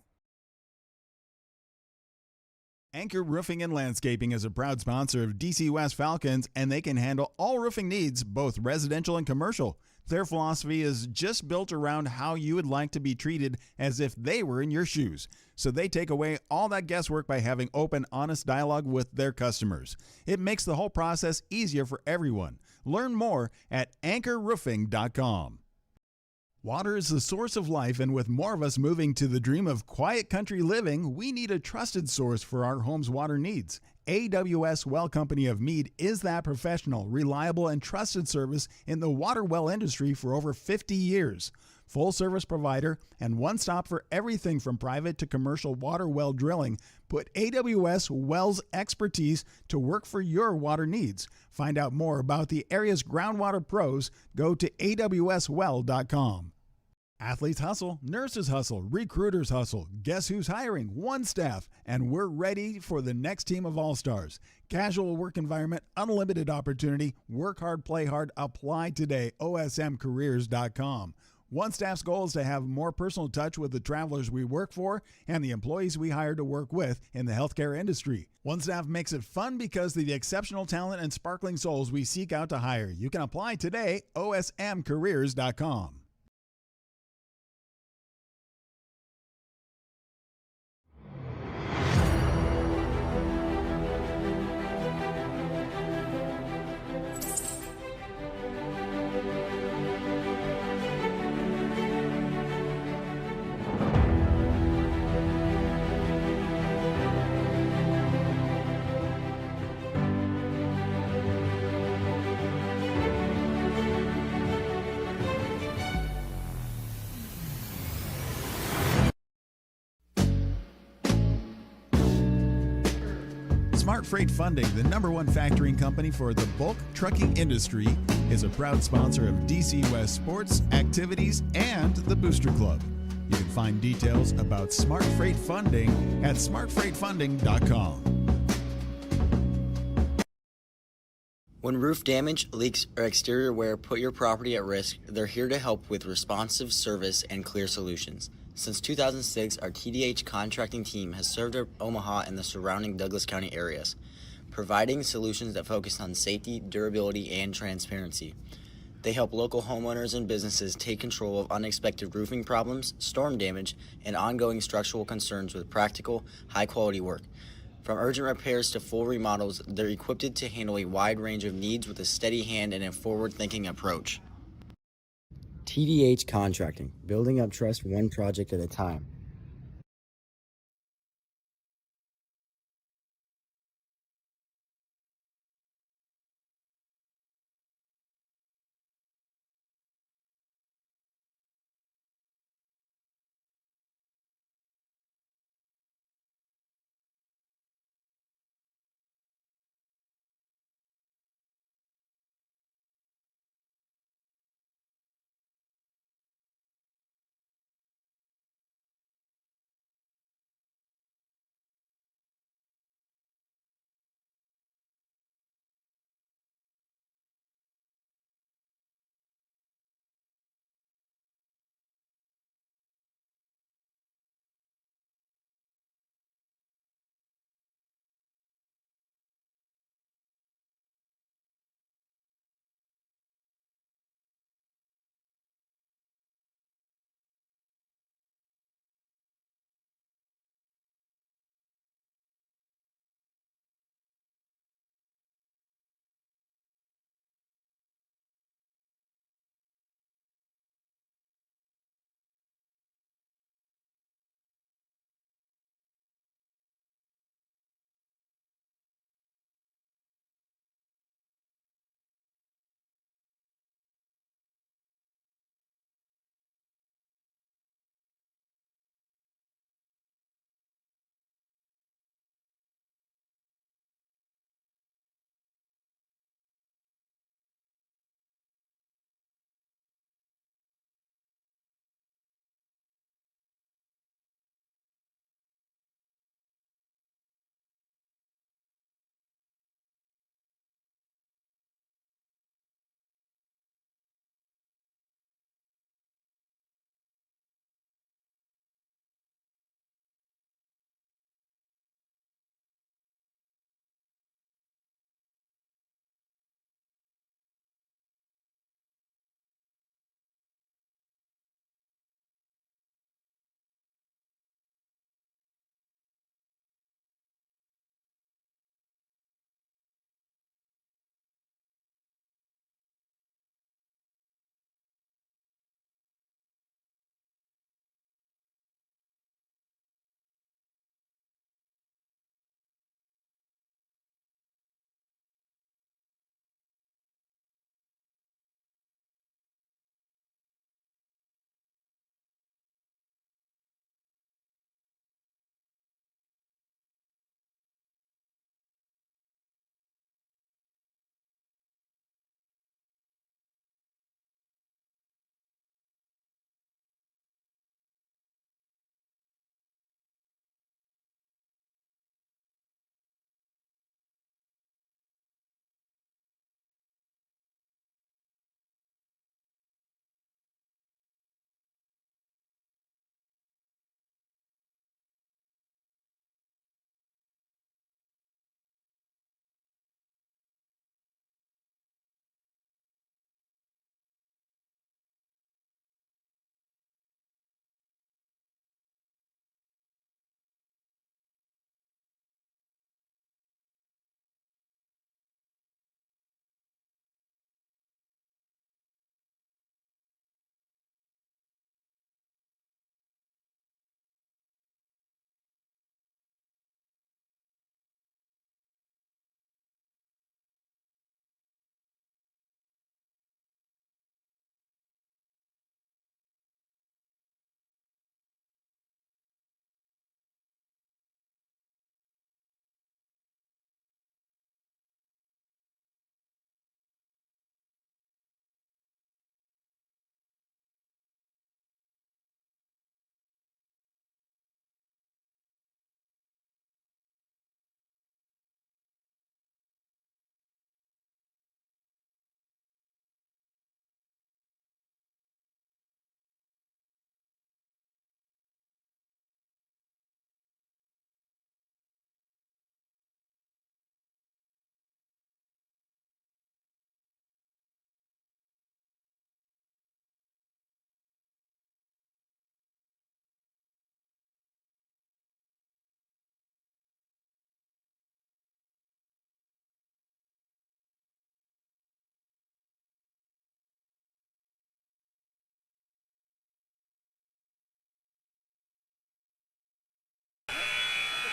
Anchor Roofing and Landscaping is a proud sponsor of DC West Falcons, and they can handle all roofing needs, both residential and commercial. Their philosophy is just built around how you would like to be treated as if they were in your shoes. So they take away all that guesswork by having open, honest dialogue with their customers. It makes the whole process easier for everyone. Learn more at anchorroofing.com. Water is the source of life, and with more of us moving to the dream of quiet country living, we need a trusted source for our home's water needs. AWS Well Company of Meade is that professional, reliable, and trusted service in the water well industry for over 50 years. Full service provider and one stop for everything from private to commercial water well drilling. Put AWS Wells expertise to work for your water needs. Find out more about the area's groundwater pros. Go to awswell.com. Athletes hustle, nurses hustle, recruiters hustle. Guess who's hiring? One staff, and we're ready for the next team of all-stars. Casual work environment, unlimited opportunity, work hard, play hard. Apply today, osmcareers.com. One staff's goal is to have more personal touch with the travelers we work for and the employees we hire to work with in the healthcare industry. One staff makes it fun because of the exceptional talent and sparkling souls we seek out to hire. You can apply today, osmcareers.com. Smart Freight Funding, the #1 factoring company for the bulk trucking industry, is a proud sponsor of DC West Sports, Activities, and the Booster Club. You can find details about Smart Freight Funding at smartfreightfunding.com. When roof damage, leaks, or exterior wear put your property at risk, they're here to help with responsive service and clear solutions. Since 2006, our TDH contracting team has served Omaha and the surrounding Douglas County areas, providing solutions that focus on safety, durability, and transparency. They help local homeowners and businesses take control of unexpected roofing problems, storm damage, and ongoing structural concerns with practical, high-quality work. From urgent repairs to full remodels, they're equipped to handle a wide range of needs with a steady hand and a forward-thinking approach. TDH Contracting, building up trust one project at a time.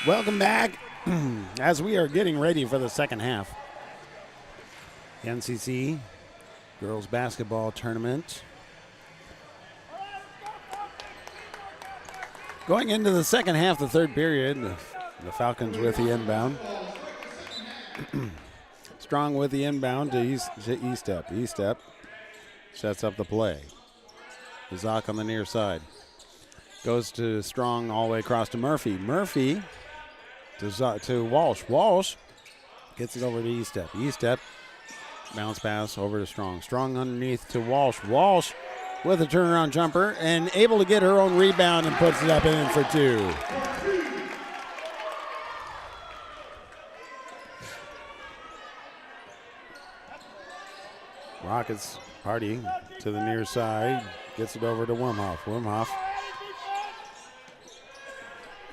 Welcome back as we are getting ready for the second half. NCC girls basketball tournament. Going into the second half, the third period, the Falcons with the inbound. Strong with the inbound to E-Step. E-Step sets up the play. Zock on the near side. Goes to Strong all the way across to Murphy. Murphy to Walsh. Walsh gets it over to E-Step. E-Step, bounce pass over to Strong. Strong underneath to Walsh. Walsh with a turnaround jumper and able to get her own rebound and puts it up and in for two. Rockets Party to the near side. Gets it over to Wimhoff. Wimhoff.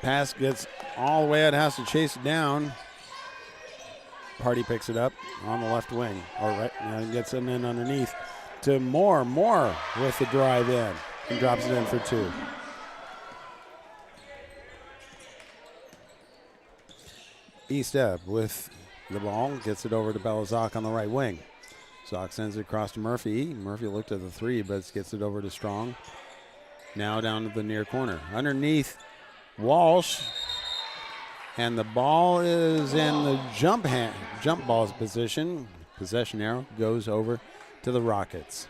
Pass gets all the way out, has to chase it down. Party picks it up on the left wing. All right, and gets it in underneath to Moore. Moore with the drive in and drops it in for two. E-Step with the ball, gets it over to Belazak on the right wing. Zock sends it across to Murphy. Murphy looked at the three, but gets it over to Strong. Now down to the near corner. Underneath Walsh. And the ball is in the jump ball's position. Possession arrow goes over to the Rockets.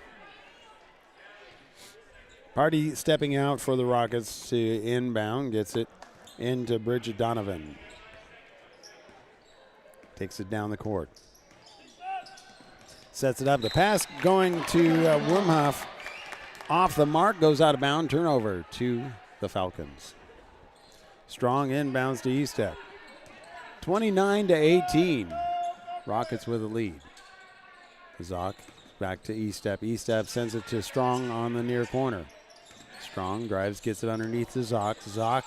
Party stepping out for the Rockets to inbound. Gets it into Bridget Donovan. Takes it down the court. Sets it up. The pass going to Wimhoff. Off the mark, goes out of bounds. Turnover to the Falcons. Strong inbounds to E-Step. 29-18. Rockets with a lead. Zock back to E-Step. E-Step sends it to Strong on the near corner. Strong drives, gets it underneath to Zock. Zock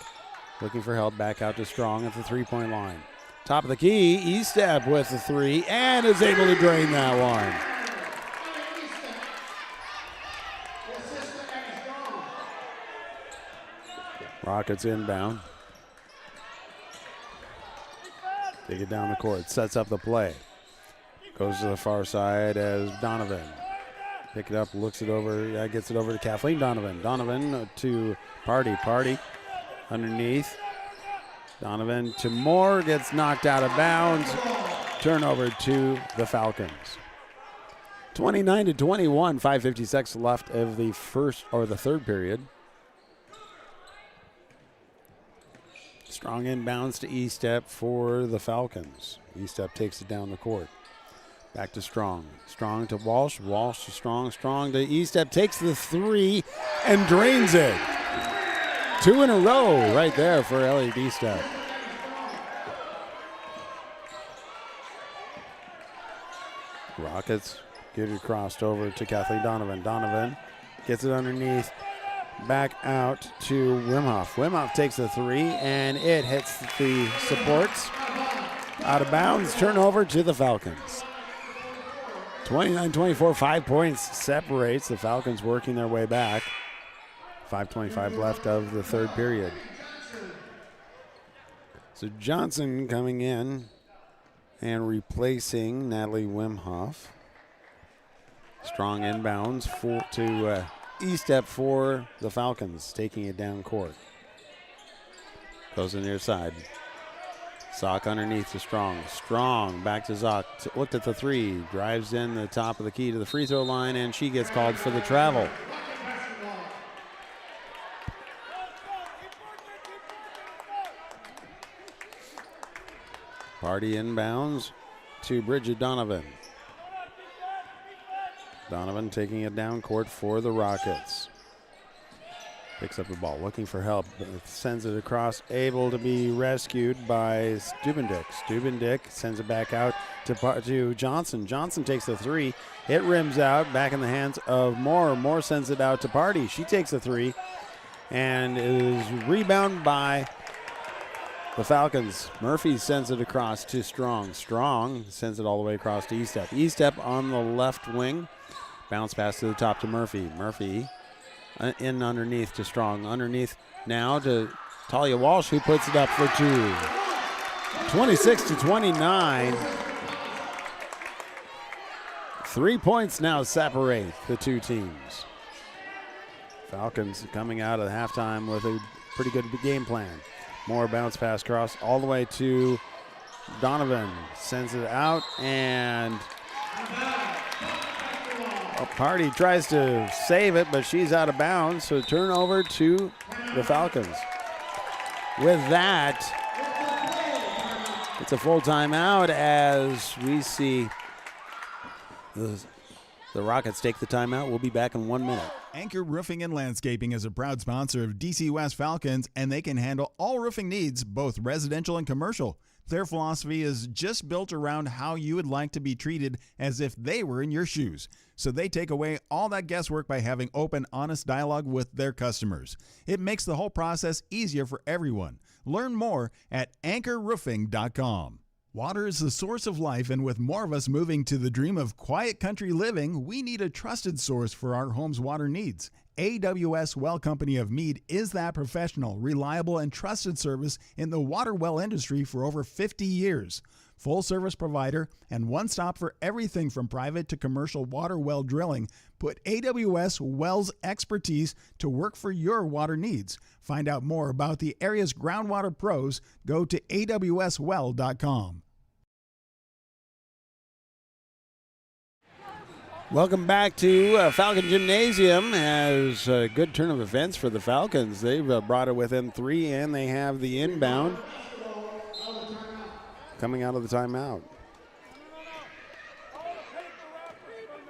looking for help, back out to Strong at the three-point line. Top of the key, E-Step with the three and is able to drain that one. Rockets inbound. Take it down the court, sets up the play. Goes to the far side as Donovan. Pick it up, looks it over, gets it over to Kathleen Donovan. Donovan to Party. Party underneath. Donovan to Moore, gets knocked out of bounds. Turnover to the Falcons. 29-21, 5:56 left of the third period. Strong inbounds to E-Step for the Falcons. E-Step takes it down the court. Back to Strong. Strong to Walsh. Walsh to Strong. Strong to E-Step. Takes the three and drains it. Two in a row right there for Elliot E-Step. Rockets get it crossed over to Kathleen Donovan. Donovan gets it underneath. Back out to Wimhoff. Wimhoff takes the three, and it hits the supports. Out of bounds, turnover to the Falcons. 29-24, 5 points separates. The Falcons working their way back. 5:25 left of the third period. So Johnson coming in and replacing Natalie Wimhoff. Strong inbounds to E-Step for the Falcons, taking it down court. Goes to the near side. Zock underneath to Strong. Strong back to Zock. Looked at the three. Drives in the top of the key to the free throw line, and she gets called for the travel. Party inbounds to Bridget Donovan. Donovan taking it down court for the Rockets. Picks up the ball, looking for help, sends it across, able to be rescued by Stubendick. Stubendick sends it back out to Johnson. Johnson takes the three. It rims out, back in the hands of Moore. Moore sends it out to Party. She takes the three and is rebounded by the Falcons. Murphy sends it across to Strong. Strong sends it all the way across to E-Step. E-Step on the left wing. Bounce pass to the top to Murphy. Murphy in underneath to Strong. Underneath now to Talia Walsh, who puts it up for two. 26-29. 3 points now separate the two teams. Falcons coming out of halftime with a pretty good game plan. More bounce pass cross all the way to Donovan. Sends it out, and a Party tries to save it, but she's out of bounds. So turnover to the Falcons. With that, it's a full timeout as we see the Rockets take the timeout. We'll be back in 1 minute. Anchor Roofing and Landscaping is a proud sponsor of DC West Falcons, and they can handle all roofing needs, both residential and commercial. Their philosophy is just built around how you would like to be treated as if they were in your shoes. So they take away all that guesswork by having open, honest dialogue with their customers. It makes the whole process easier for everyone. Learn more at anchorroofing.com. Water is the source of life, and with more of us moving to the dream of quiet country living, we need a trusted source for our home's water needs. AWS Well Company of Meade is that professional, reliable, and trusted service in the water well industry for over 50 years. Full service provider and one stop for everything from private to commercial water well drilling. Put AWS Wells expertise to work for your water needs. Find out more about the area's groundwater pros. Go to awswell.com. Welcome back to Falcon Gymnasium. As a good turn of events for the Falcons. They've brought it within 3, and they have the inbound coming out of the timeout.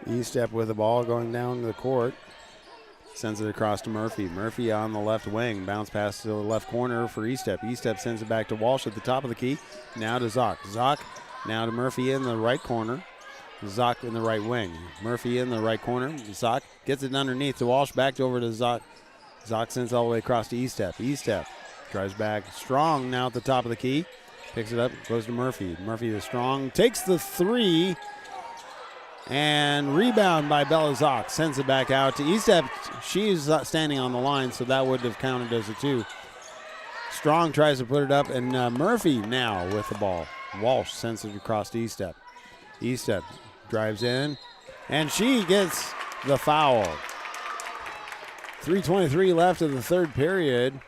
E-step with the ball going down the court. Sends it across to Murphy. Murphy on the left wing. Bounce pass to the left corner for E-step. E-step sends it back to Walsh at the top of the key. Now to Zock. Zock now to Murphy in the right corner. Zock in the right wing. Murphy in the right corner. Zock gets it underneath to Walsh. Back over to Zock. Zock sends all the way across to E-step. E-step drives back. Strong now at the top of the key. Picks it up. Goes to Murphy. Murphy is Strong. Takes the 3. And rebound by Bella Zock. Sends it back out to E-step. She's standing on the line, so that would have counted as a 2. Strong tries to put it up, and Murphy now with the ball. Walsh sends it across to E-step. E-step drives in, and she gets the foul. 3:23 left of the third period.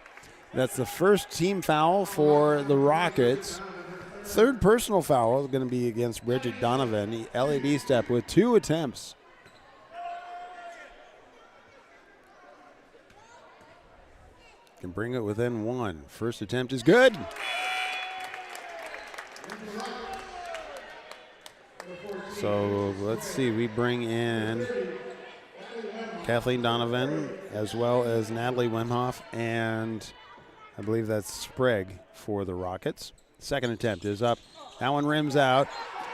That's the first team foul for the Rockets. Third personal foul is going to be against Bridget Donovan. Elliott E-step with 2 attempts. Can bring it within 1. First attempt is good. So let's see, we bring in Kathleen Donovan as well as Natalie Wemhoff, and I believe that's Sprague for the Rockets. Second attempt is up. That one rims out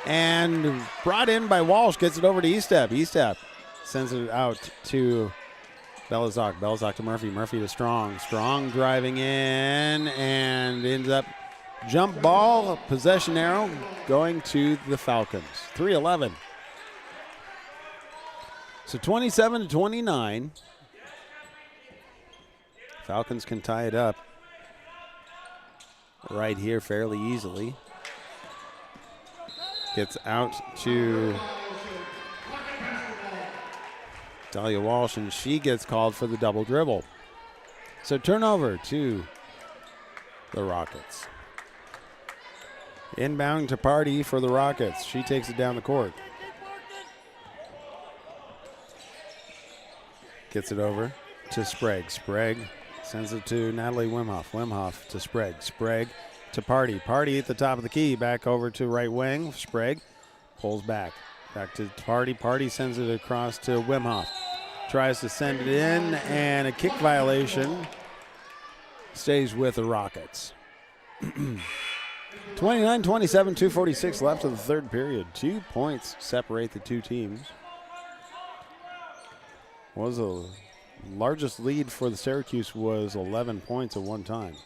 and brought in by Walsh. Gets it over to E-step. E-step sends it out to Bella Zock. Bella Zock to Murphy. Murphy to Strong. Strong driving in and ends up jump ball, possession arrow going to the Falcons. 3:11. So 27-29. Falcons can tie it up right here fairly easily. Gets out to Dahlia Walsh, and she gets called for the double dribble. So turnover to the Rockets. Inbound to Party for the Rockets. She takes it down the court. Gets it over to Sprague. Sprague sends it to Natalie Wemhoff. Wemhoff to Sprague. Sprague to Party. Party at the top of the key. Back over to right wing. Sprague pulls back. Back to Party. Party sends it across to Wemhoff. Tries to send it in, and a kick violation stays with the Rockets. 29-27, 2:46 left of the third period. 2 points separate the two teams. The largest lead for the Syracuse was 11 points at one time.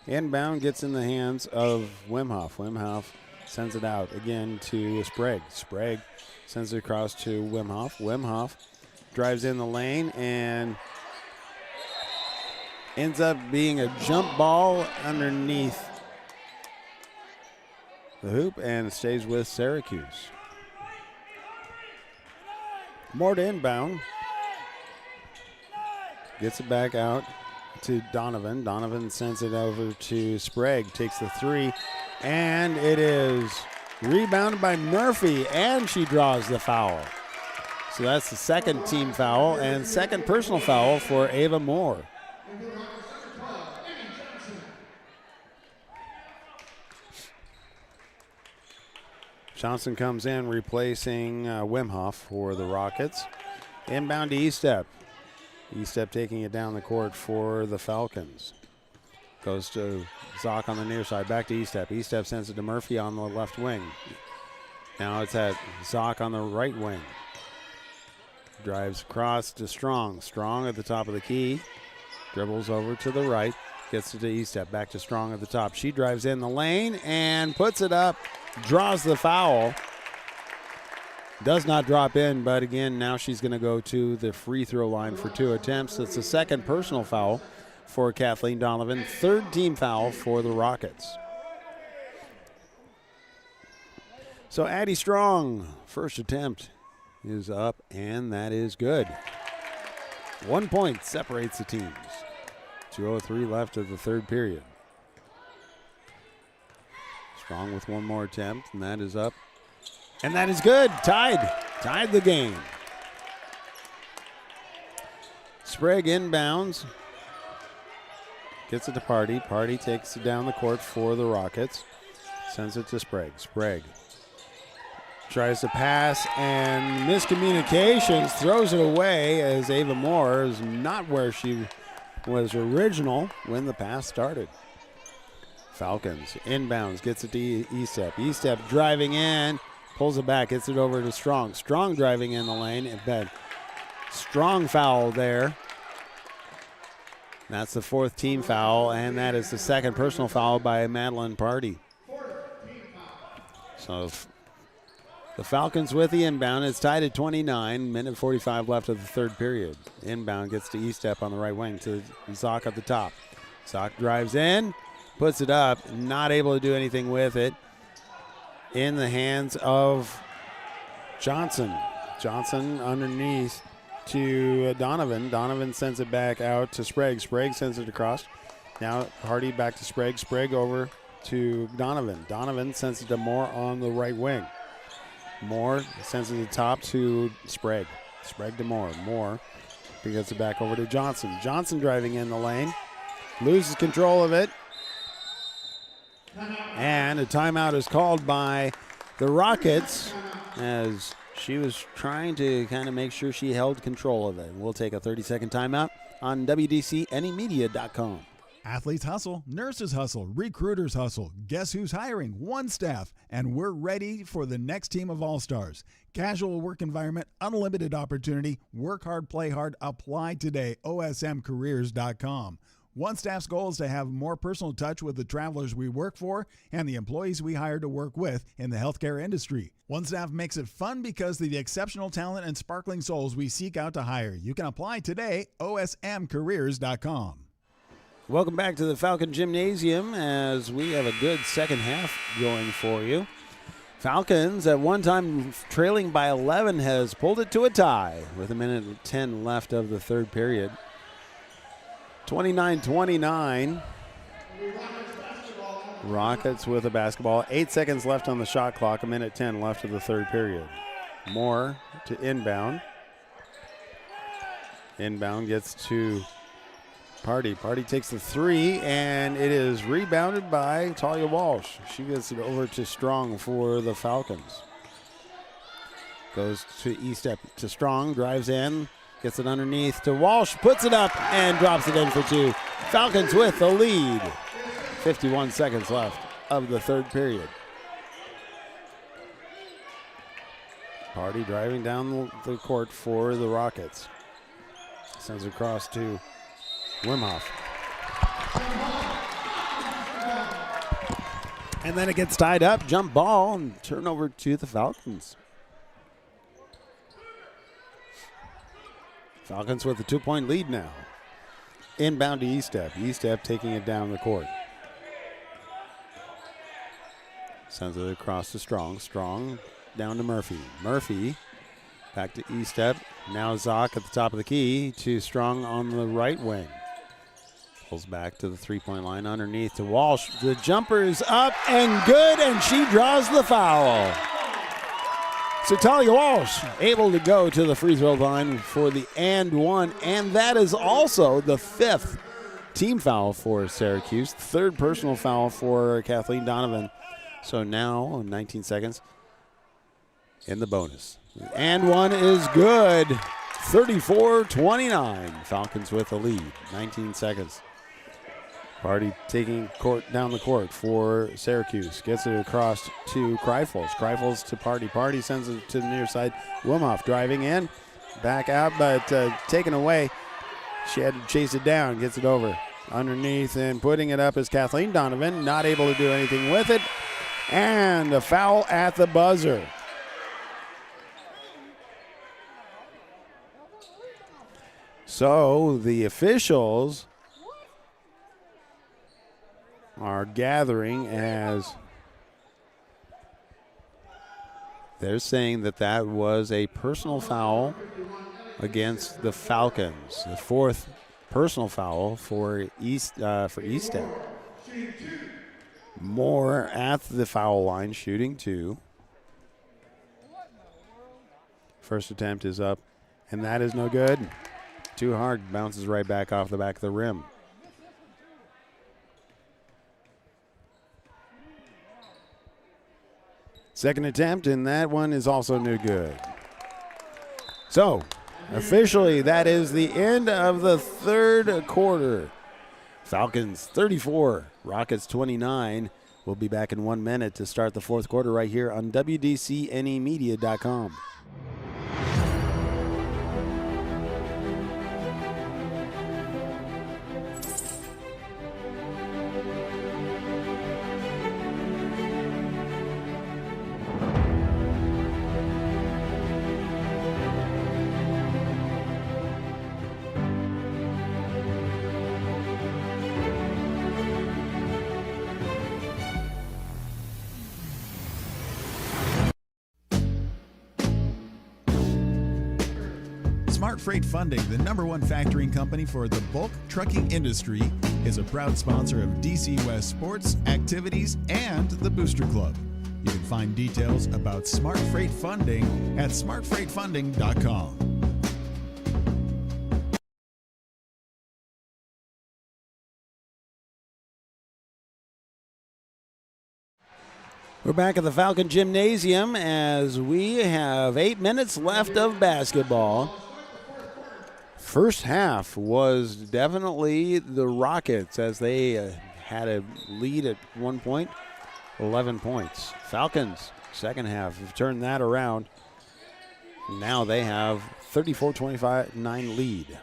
Inbound gets in the hands of Wemhoff. Wemhoff sends it out again to Sprague. Sprague sends it across to Wemhoff. Wemhoff drives in the lane and ends up being a jump ball underneath the hoop and stays with Syracuse. More to inbound. Gets it back out to Donovan. Donovan sends it over to Sprague. Takes the three, and it is rebounded by Murphy, and she draws the foul. So that's the second team foul and second personal foul for Ava Moore. Johnson comes in replacing Wimhoff for the Rockets. Inbound to Estep. Estep taking it down the court for the Falcons. Goes to Zock on the near side. Back to Estep. Estep sends it to Murphy on the left wing. Now it's at Zock on the right wing. Drives across to Strong. Strong at the top of the key. Dribbles over to the right. Gets it to Estep. Back to Strong at the top. She drives in the lane and puts it up. Draws the foul. Does not drop in, but again, now she's going to go to the free throw line for 2 attempts. It's the second personal foul for Kathleen Donovan. Third team foul for the Rockets. So Addie Strong, first attempt is up, and that is good. 1 point separates the teams. 2:03 left of the third period. Strong with one more attempt, and that is up. And that is good. Tied the game. Sprague inbounds. Gets it to Party. Party takes it down the court for the Rockets. Sends it to Sprague. Sprague tries to pass and miscommunications. Throws it away as Ava Moore is not where she was original when the pass started. Falcons inbounds. Gets it to Estep. Estep driving in. Pulls it back, gets it over to Strong. Strong driving in the lane. And bad. Strong foul there. That's the fourth team foul, and that is the second personal foul by Madeline Party. So the Falcons with the inbound. It's tied at 29. Minute 45 left of the third period. Inbound gets to Estep on the right wing to Zock at the top. Zock drives in, puts it up, not able to do anything with it. In the hands of Johnson. Johnson underneath to Donovan. Donovan sends it back out to Sprague. Sprague sends it across. Now Hardy back to Sprague. Sprague over to Donovan. Donovan sends it to Moore on the right wing. Moore sends it to the top to Sprague. Sprague to Moore. Moore gets it back over to Johnson. Johnson driving in the lane. Loses control of it. And a timeout is called by the Rockets as she was trying to kind of make sure she held control of it. We'll take a 30-second timeout on WDCNemedia.com. Athletes hustle, nurses hustle, recruiters hustle. Guess who's hiring? One staff, and we're ready for the next team of all-stars. Casual work environment, unlimited opportunity, work hard, play hard, apply today, osmcareers.com. One staff's goal is to have more personal touch with the travelers we work for and the employees we hire to work with in the healthcare industry. One Staff makes it fun because of the exceptional talent and sparkling souls we seek out to hire. You can apply today, osmcareers.com. Welcome back to the Falcon Gymnasium as we have a good second half going for you. Falcons, at one time trailing by 11, has pulled it to a tie with a minute and 10 left of the third period. 29-29. Rockets with a basketball. 8 seconds left on the shot clock. A minute 10 left of the third period. Moore to inbound. Inbound gets to Party. Party takes the three, and it is rebounded by Talia Walsh. She gets it over to Strong for the Falcons. Goes to Estep to Strong. Drives in. Gets it underneath to Walsh, puts it up, and drops it in for two. Falcons with the lead. 51 seconds left of the third period. Party driving down the court for the Rockets. Sends it across to Wimhoff. And then it gets tied up, jump ball, and turnover to the Falcons. Falcons with a 2-point lead now. Inbound to Estep. Estep taking it down the court. Sends it across to Strong. Strong down to Murphy. Murphy back to E-step. Now Zock at the top of the key to Strong on the right wing. Pulls back to the three-point line underneath to Walsh. The jumper is up and good, and she draws the foul. So Talia Walsh able to go to the free throw line for the and one, and that is also the 5th team foul for Syracuse, 3rd personal foul for Kathleen Donovan. So now 19 seconds in the bonus. And one is good. 34-29. Falcons with the lead. 19 seconds. Party taking down the court for Syracuse. Gets it across to Kreifels. Kreifels to Party. Party sends it to the near side. Wilmoff driving in. Back out, but taken away. She had to chase it down. Gets it over. Underneath and putting it up is Kathleen Donovan. Not able to do anything with it. And a foul at the buzzer. So the officials are gathering as they're saying that that was a personal foul against the Falcons. The 4th personal foul for Easton. Moore at the foul line shooting 2. First attempt is up, and that is no good. Too hard, bounces right back off the back of the rim. Second attempt, and that one is also no good. So, officially, that is the end of the 3rd quarter. Falcons 34, Rockets 29. We'll be back in 1 minute to start the 4th quarter right here on WDCNEmedia.com. Smart Freight Funding, the #1 factoring company for the bulk trucking industry, is a proud sponsor of DC West sports, activities, and the Booster Club. You can find details about Smart Freight Funding at smartfreightfunding.com. We're back at the Falcon Gymnasium as we have 8 minutes left of basketball. First half was definitely the Rockets as they had a lead at one point, 11 points. Falcons, second half, have turned that around. Now they have 34-25 lead.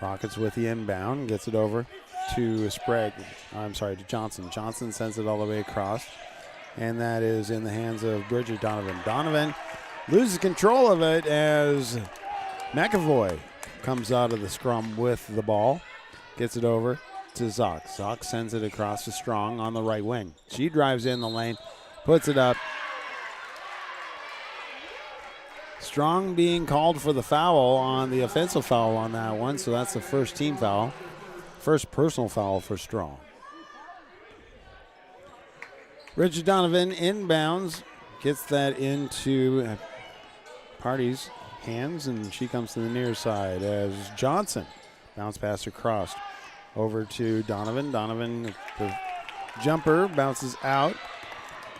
Rockets with the inbound, gets it over to to Johnson. Johnson sends it all the way across, and that is in the hands of Bridget Donovan. Donovan loses control of it as McAvoy comes out of the scrum with the ball, gets it over to Zock. Zock sends it across to Strong on the right wing. She drives in the lane, puts it up. Strong being called for the foul on the offensive foul on that one, so that's the first team foul. First personal foul for Strong. Richard Donovan inbounds, gets that into Party's hands, and she comes to the near side as Johnson bounce pass across over to Donovan. Donovan, the jumper bounces out.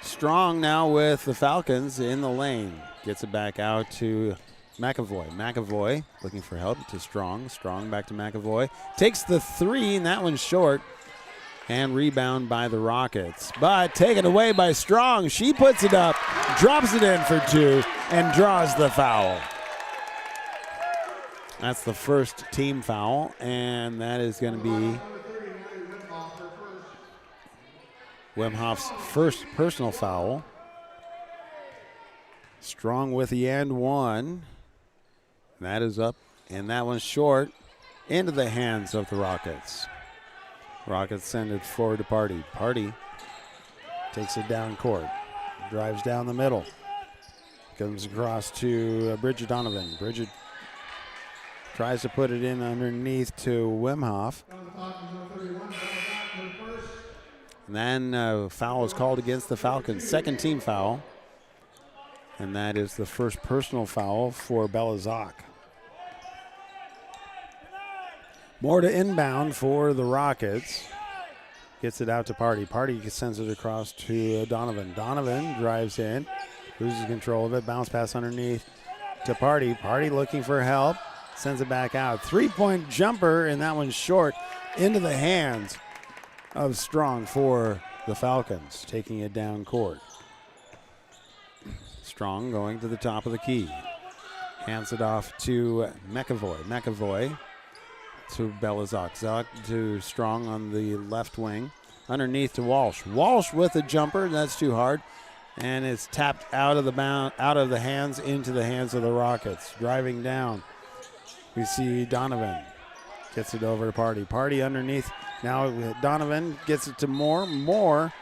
Strong now with the Falcons in the lane. Gets it back out to McAvoy. McAvoy looking for help to Strong. Strong back to McAvoy. Takes the three, and that one's short. And rebound by the Rockets. But taken away by Strong. She puts it up, drops it in for two, and draws the foul. That's the first team foul, and that is going to be Wemhoff's first personal foul. Strong with the and one. That is up, and that one's short into the hands of the Rockets. Rockets send it forward to Party. Party takes it down court, drives down the middle, comes across to Bridget Donovan. Bridget tries to put it in underneath to Wimhoff. And then foul is called against the Falcons. Second team foul. And that is the first personal foul for Bella Zock. More to inbound for the Rockets. Gets it out to Party. Party sends it across to Donovan. Donovan drives in, loses control of it, bounce pass underneath to Party. Party looking for help, sends it back out. Three-point jumper, and that one's short, into the hands of Strong for the Falcons, taking it down court. Strong going to the top of the key. Hands it off to McAvoy. McAvoy to Bella Zock. Zock to Strong on the left wing. Underneath to Walsh. Walsh with a jumper. That's too hard. And it's tapped out of the hands into the hands of the Rockets. Driving down. We see Donovan. Gets it over to Party. Party underneath. Now Donovan gets it to Moore. Moore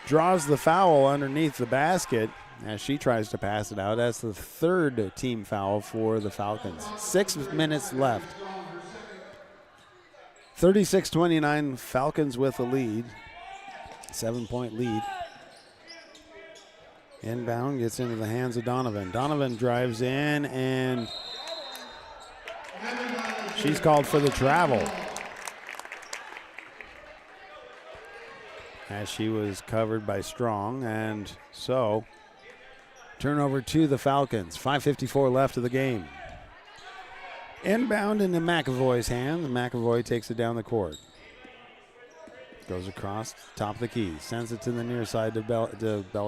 draws the foul underneath the basket as she tries to pass it out. That's the third team foul for the Falcons. 6 minutes left. 36-29, Falcons with a lead. 7-point lead. Inbound gets into the hands of Donovan. Donovan drives in, and she's called for the travel, as she was covered by Strong, and so turnover to the Falcons. 5:54 left of the game. Inbound into McAvoy's hand. McAvoy takes it down the court. Goes across top of the key. Sends it to the near side to Bella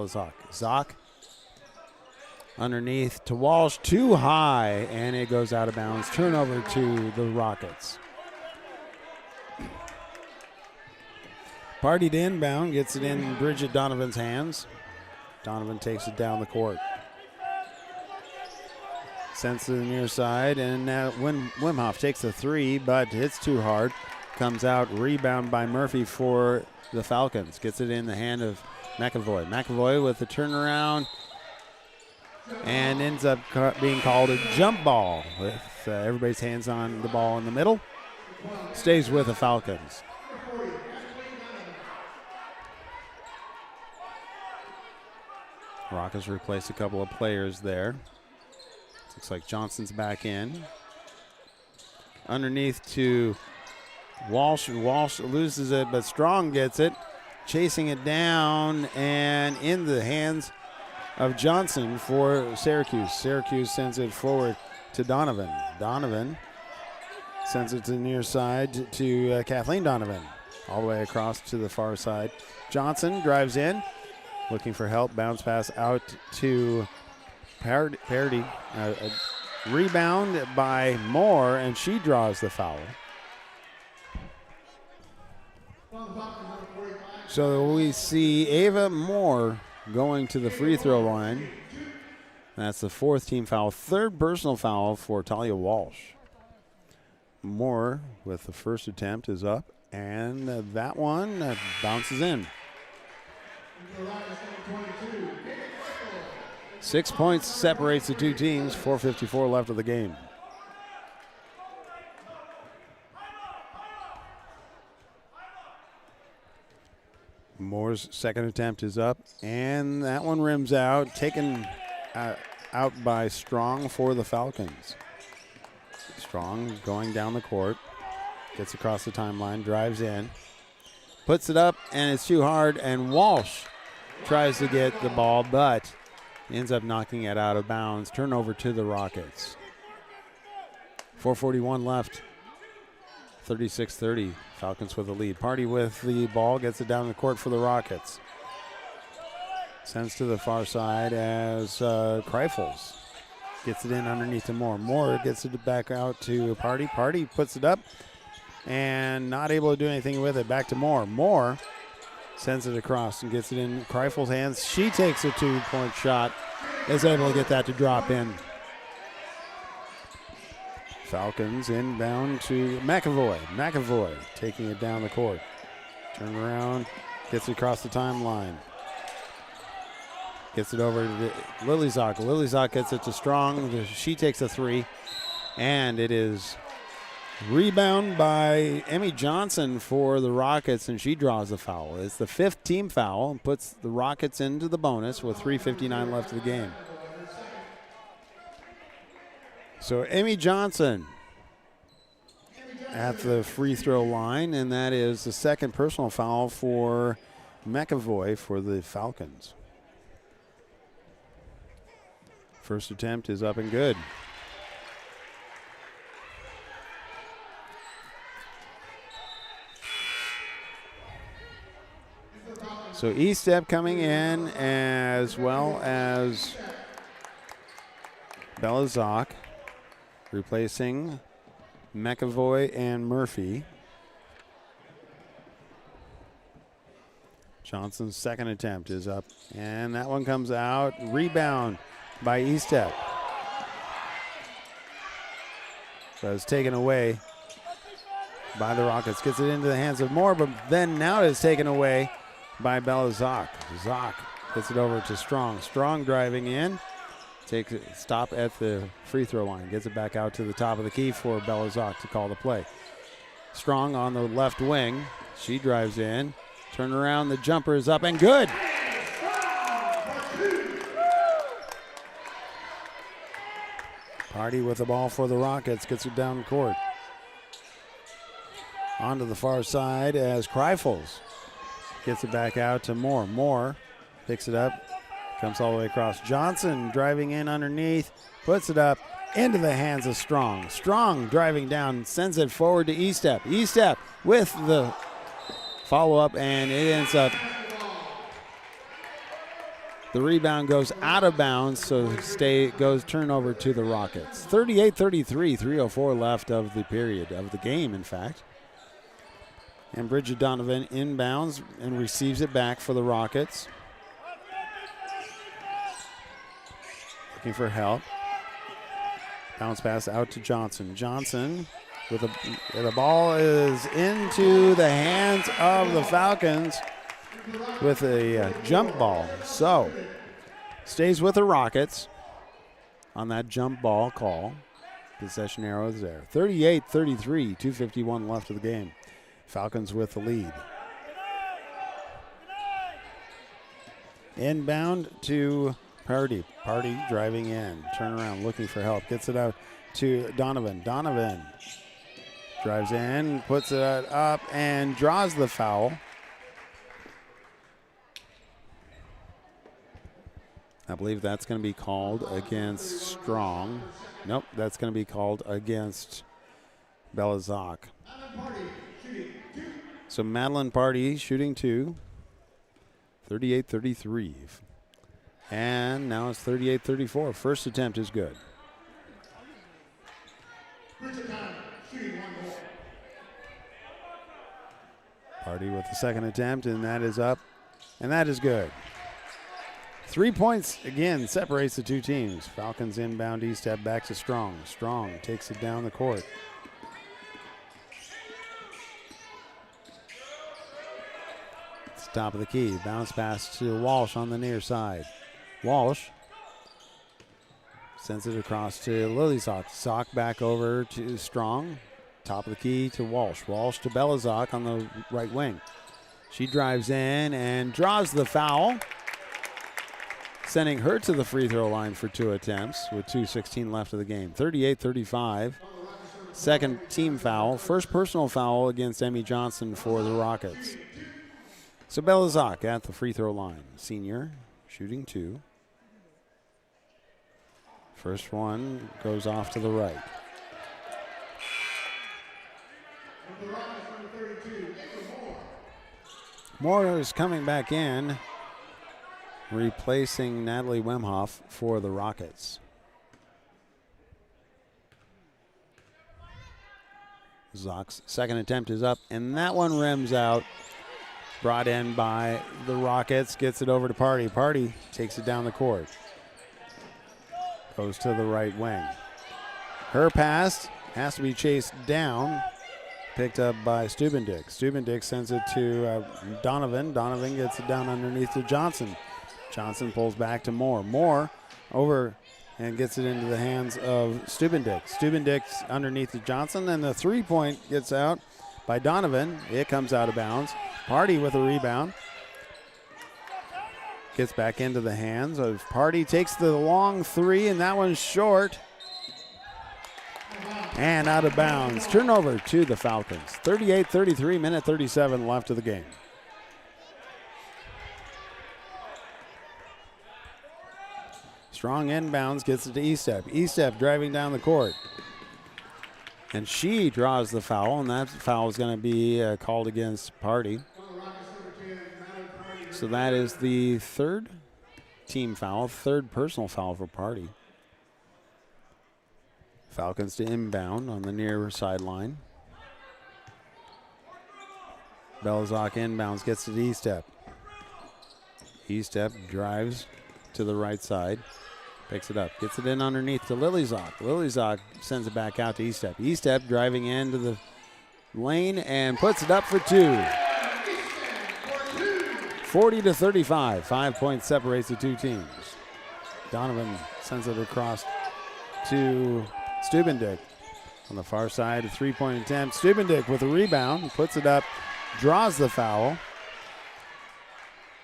Zock. Zock underneath to Walsh. Too high, and it goes out of bounds. Turnover to the Rockets. Party to inbound. Gets it in Bridget Donovan's hands. Donovan takes it down the court. Sends to the near side, and Wimhoff takes a three, but it's too hard. Comes out, rebound by Murphy for the Falcons. Gets it in the hand of McAvoy. McAvoy with the turnaround, and ends up being called a jump ball with everybody's hands on the ball in the middle. Stays with the Falcons. Rockets replaced a couple of players there. Looks like Johnson's back in. Underneath to Walsh. Walsh loses it, but Strong gets it. Chasing it down and in the hands of Johnson for Syracuse. Syracuse sends it forward to Donovan. Donovan sends it to the near side to Kathleen Donovan. All the way across to the far side. Johnson drives in, looking for help. Bounce pass out to Parody. A rebound by Moore, and she draws the foul. So we see Ava Moore going to the free throw line. That's the fourth team foul. Third personal foul for Talia Walsh. Moore with the first attempt is up, and that one bounces in. 6 points separates the two teams. 4:54 left of the game. Moore's second attempt is up, and that one rims out, taken out by Strong for the Falcons. Strong going down the court, gets across the timeline, drives in, puts it up, and it's too hard, and Walsh tries to get the ball, but ends up knocking it out of bounds. Turnover to the Rockets. 4:41 left. 36-30. Falcons with the lead. Party with the ball. Gets it down the court for the Rockets. Sends to the far side as Kreifels gets it in underneath to Moore. Moore gets it back out to Party. Party puts it up and not able to do anything with it. Back to Moore. Moore sends it across and gets it in Kreifels' hands. She takes a 2-point shot. Is able to get that to drop in. Falcons inbound to McAvoy. McAvoy taking it down the court. Turn around Gets it across the timeline. Gets it over to Lilizak. Lilizak gets it to Strong. She takes a three. And it is rebound by Emmy Johnson for the Rockets, and she draws the foul. It's the 5th team foul and puts the Rockets into the bonus with 3:59 left of the game. So Emmy Johnson at the free throw line, and that is the 2nd personal foul for McAvoy for the Falcons. First attempt is up and good. So E-Step coming in, as well as Belazak, replacing McAvoy and Murphy. Johnson's 2nd attempt is up, and that one comes out. Rebound by E-Step. So it's taken away by the Rockets. Gets it into the hands of Moore, but then now it's taken away by Belazak. Zock gets it over to Strong. Strong driving in. Takes it, stop at the free throw line. Gets it back out to the top of the key for Belazak to call the play. Strong on the left wing. She drives in. Turn around. The jumper is up and good. Party with the ball for the Rockets. Gets it down the court. Onto the far side as Kreifels gets it back out to Moore. Moore picks it up, comes all the way across. Johnson driving in underneath, puts it up into the hands of Strong. Strong driving down, sends it forward to E-Step. E-Step with the follow-up, and it ends up, the rebound goes out of bounds, so goes turnover to the Rockets. 38-33, 3:04 left of the period, of the game, in fact. And Bridget Donovan inbounds and receives it back for the Rockets. Looking for help. Bounce pass out to Johnson. Johnson with the ball is into the hands of the Falcons with a jump ball. So stays with the Rockets on that jump ball call. Possession arrow is there. 38-33, 2:51 left of the game. Falcons with the lead. Inbound to Party. Party driving in. Turn around, looking for help. Gets it out to Donovan. Donovan drives in, puts it up, and draws the foul. I believe that's going to be called against Strong. Nope, that's going to be called against Belazak. So Madeline Party shooting 2. 38-33. And now it's 38-34. First attempt is good. Party with the second attempt, and that is up. And that is good. 3 points, again, separates the two teams. Falcons inbound, E-Step back to Strong. Strong takes it down the court. It's top of the key. Bounce pass to Walsh on the near side. Walsh sends it across to Lily Sock. Sock back over to Strong. Top of the key to Walsh. Walsh to Belazak on the right wing. She drives in and draws the foul, sending her to the free throw line for 2 attempts with 2:16 left of the game. 38-35. Second team foul. First personal foul against Emmy Johnson for the Rockets. So Belazak at the free throw line. Senior shooting 2. First one goes off to the right. Moore is coming back in, replacing Natalie Wemhoff for the Rockets. Zock's second attempt is up, and that one rims out. Brought in by the Rockets, gets it over to Party. Party takes it down the court. Goes to the right wing. Her pass has to be chased down. picked up by Stubendick. Stubendick sends it to Donovan. Donovan gets it down underneath to Johnson. Johnson pulls back to Moore. Moore over and gets it into the hands of Stubendick. Stubendick's underneath to Johnson, and the three-point gets out by Donovan. It comes out of bounds. Party with a rebound. Gets back into the hands of Party, takes the long three, and that one's short. And out of bounds. Turnover to the Falcons. 38-33, minute 37 left of the game. Strong inbounds, gets it to Estep. Estep driving down the court. And she draws the foul, and that foul is going to be called against Party. So that is the third team foul, third personal foul for Party. Falcons to inbound on the near sideline. Belzak inbounds, gets to Estep. Estep drives to the right side, picks it up, gets it in underneath to Lilizak. Lilizak sends it back out to Estep. Estep driving into the lane and puts it up for two. 40-35, 5 points separates the two teams. Donovan sends it across to Stubendick. On the far side, a three-point attempt. Stubendick with a rebound, puts it up, draws the foul.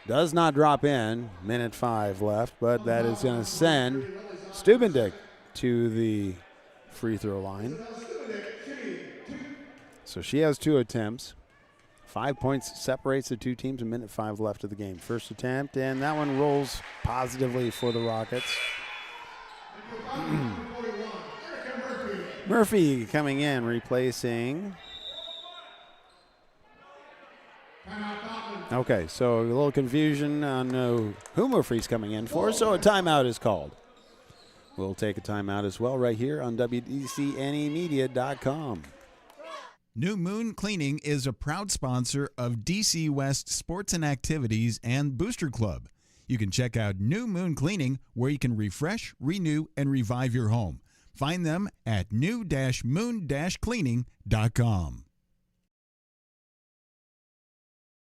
Does not drop in, minute 5 left, but that is going to send Stubendick to the free throw line. So she has 2 attempts. 5 points separates the two teams, a minute 5 left of the game. First attempt, and that one rolls positively for the Rockets. Murphy coming in, replacing. Okay, so a little confusion on who Murphy's coming in for, so a timeout is called. We'll take a timeout as well right here on WDCNEmedia.com. New Moon Cleaning is a proud sponsor of DC West Sports and Activities and Booster Club. You can check out New Moon Cleaning, where you can refresh, renew, and revive your home. Find them at new-moon-cleaning.com.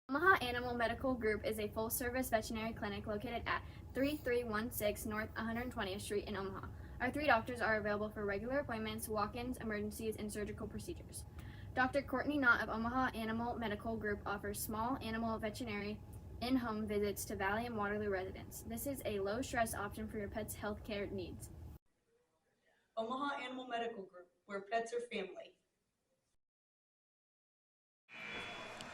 Omaha Animal Medical Group is a full-service veterinary clinic located at 3316 North 120th Street in Omaha. Our 3 doctors are available for regular appointments, walk-ins, emergencies, and surgical procedures. Dr. Courtney Knott of Omaha Animal Medical Group offers small animal veterinary in-home visits to Valley and Waterloo residents. This is a low-stress option for your pet's health care needs. Omaha Animal Medical Group, where pets are family.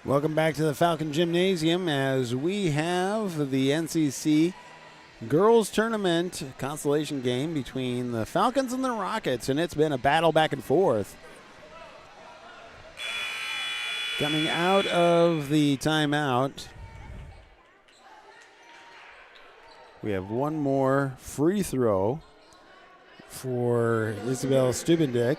Welcome back to the Falcon Gymnasium as we have the NCC Girls Tournament consolation game between the Falcons and the Rockets, and it's been a battle back and forth. Coming out of the timeout, we have one more free throw for Isabel Stubendick.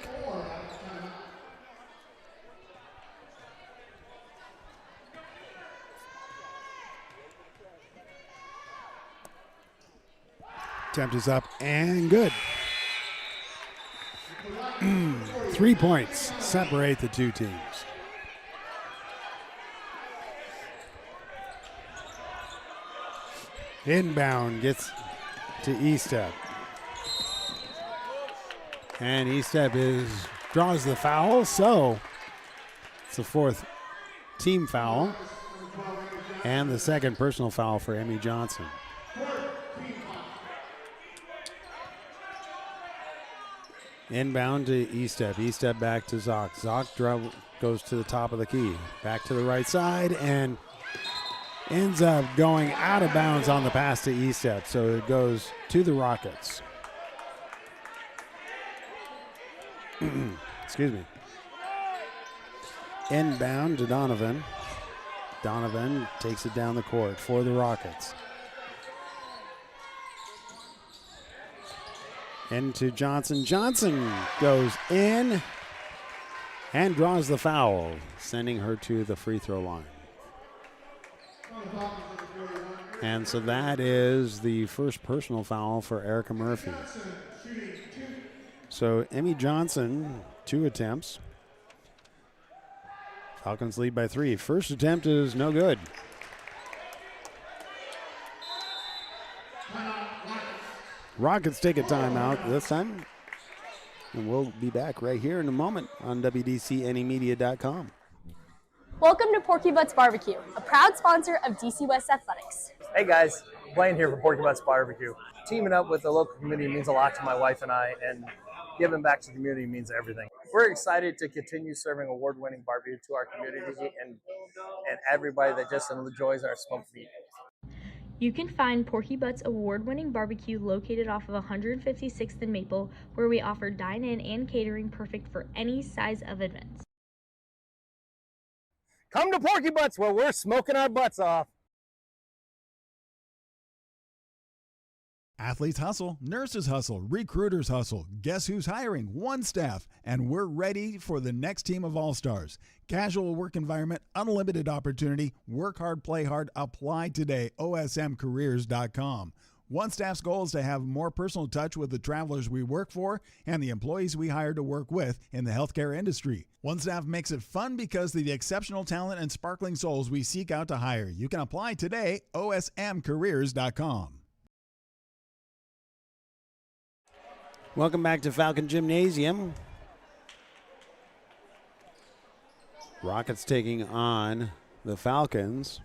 Attempt is up and good. 3 points separate the two teams. Inbound gets to Estep. And Estep draws the foul, so it's the 4th team foul and the 2nd personal foul for Emmy Johnson. Inbound to Estep. Estep back to Zoc. Zoc goes to the top of the key. Back to the right side and ends up going out of bounds on the pass to Estep. So it goes to the Rockets. Excuse me. Inbound to Donovan. Donovan takes it down the court for the Rockets. Into Johnson. Johnson goes in and draws the foul, sending her to the free throw line. And so that is the first personal foul for Erica Murphy. So Emmy Johnson, 2 attempts. Falcons lead by 3. First attempt is no good. Rockets take a timeout this time. And we'll be back right here in a moment on WDCNEmedia.com. Welcome to Porky Butts Barbecue, a proud sponsor of DC West Athletics. Hey guys, Blaine here for Porky Butts Barbecue. Teaming up with the local community means a lot to my wife and I, and giving back to the community means everything. We're excited to continue serving award-winning barbecue to our community and everybody that just enjoys our smoked meat. You can find Porky Butts award-winning barbecue located off of 156th and Maple, where we offer dine-in and catering perfect for any size of events. Come to Porky Butts where we're smoking our butts off. Athletes hustle, nurses hustle, recruiters hustle. Guess who's hiring? One Staff, and we're ready for the next team of all-stars. Casual work environment, unlimited opportunity, work hard, play hard, apply today, osmcareers.com. One Staff's goal is to have more personal touch with the travelers we work for and the employees we hire to work with in the healthcare industry. One Staff makes it fun because of the exceptional talent and sparkling souls we seek out to hire. You can apply today, osmcareers.com. Welcome back to Falcon Gymnasium. Rockets taking on the Falcons.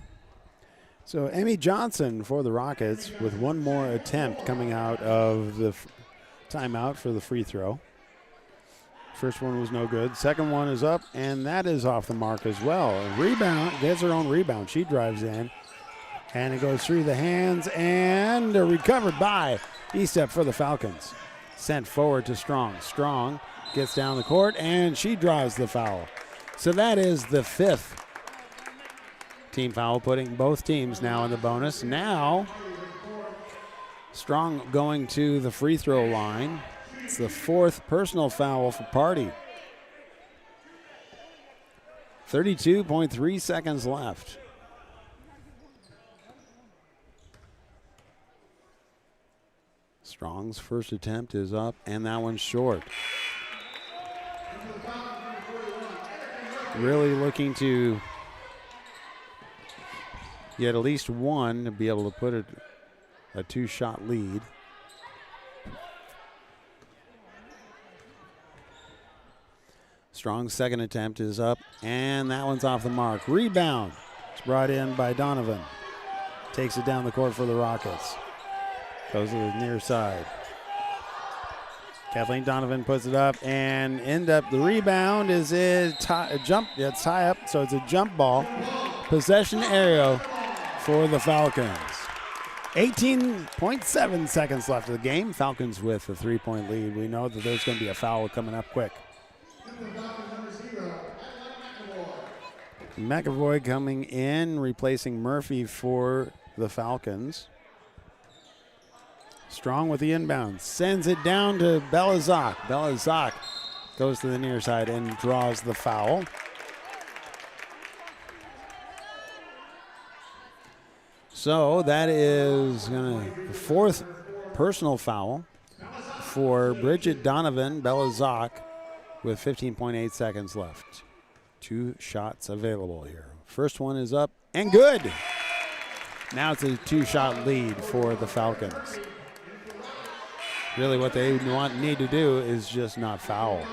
So Emmy Johnson for the Rockets with one more attempt coming out of the timeout for the free throw. First one was no good. Second one is up, and that is off the mark as well. A rebound, gets her own rebound. She drives in, and it goes through the hands, and recovered by Estep for the Falcons. Sent forward to Strong. Strong gets down the court, and she drives the foul. So that is the 5th team foul, putting both teams now in the bonus. Now, Strong going to the free throw line. It's the 4th personal foul for Party. 32.3 seconds left. Strong's first attempt is up, and that one's short. Really looking to get at least one to be able to put a 2-shot lead. Strong's second attempt is up, and that one's off the mark. Rebound. It's brought in by Donovan. Takes it down the court for the Rockets. Goes to the near side. Kathleen Donovan puts it up and end up the rebound is a jump. Yeah, it's tie up, so it's a jump ball. Possession area for the Falcons. 18.7 seconds left of the game. Falcons with a 3-point lead. We know that there's going to be a foul coming up quick. McAvoy coming in, replacing Murphy for the Falcons. Strong with the inbound. Sends it down to Belazak. Belazak goes to the near side and draws the foul. So that is the 4th personal foul for Bridget Donovan Belazak with 15.8 seconds left. 2 shots available here. First one is up and good. Now it's a 2-shot lead for the Falcons. Really what they need to do is just not foul.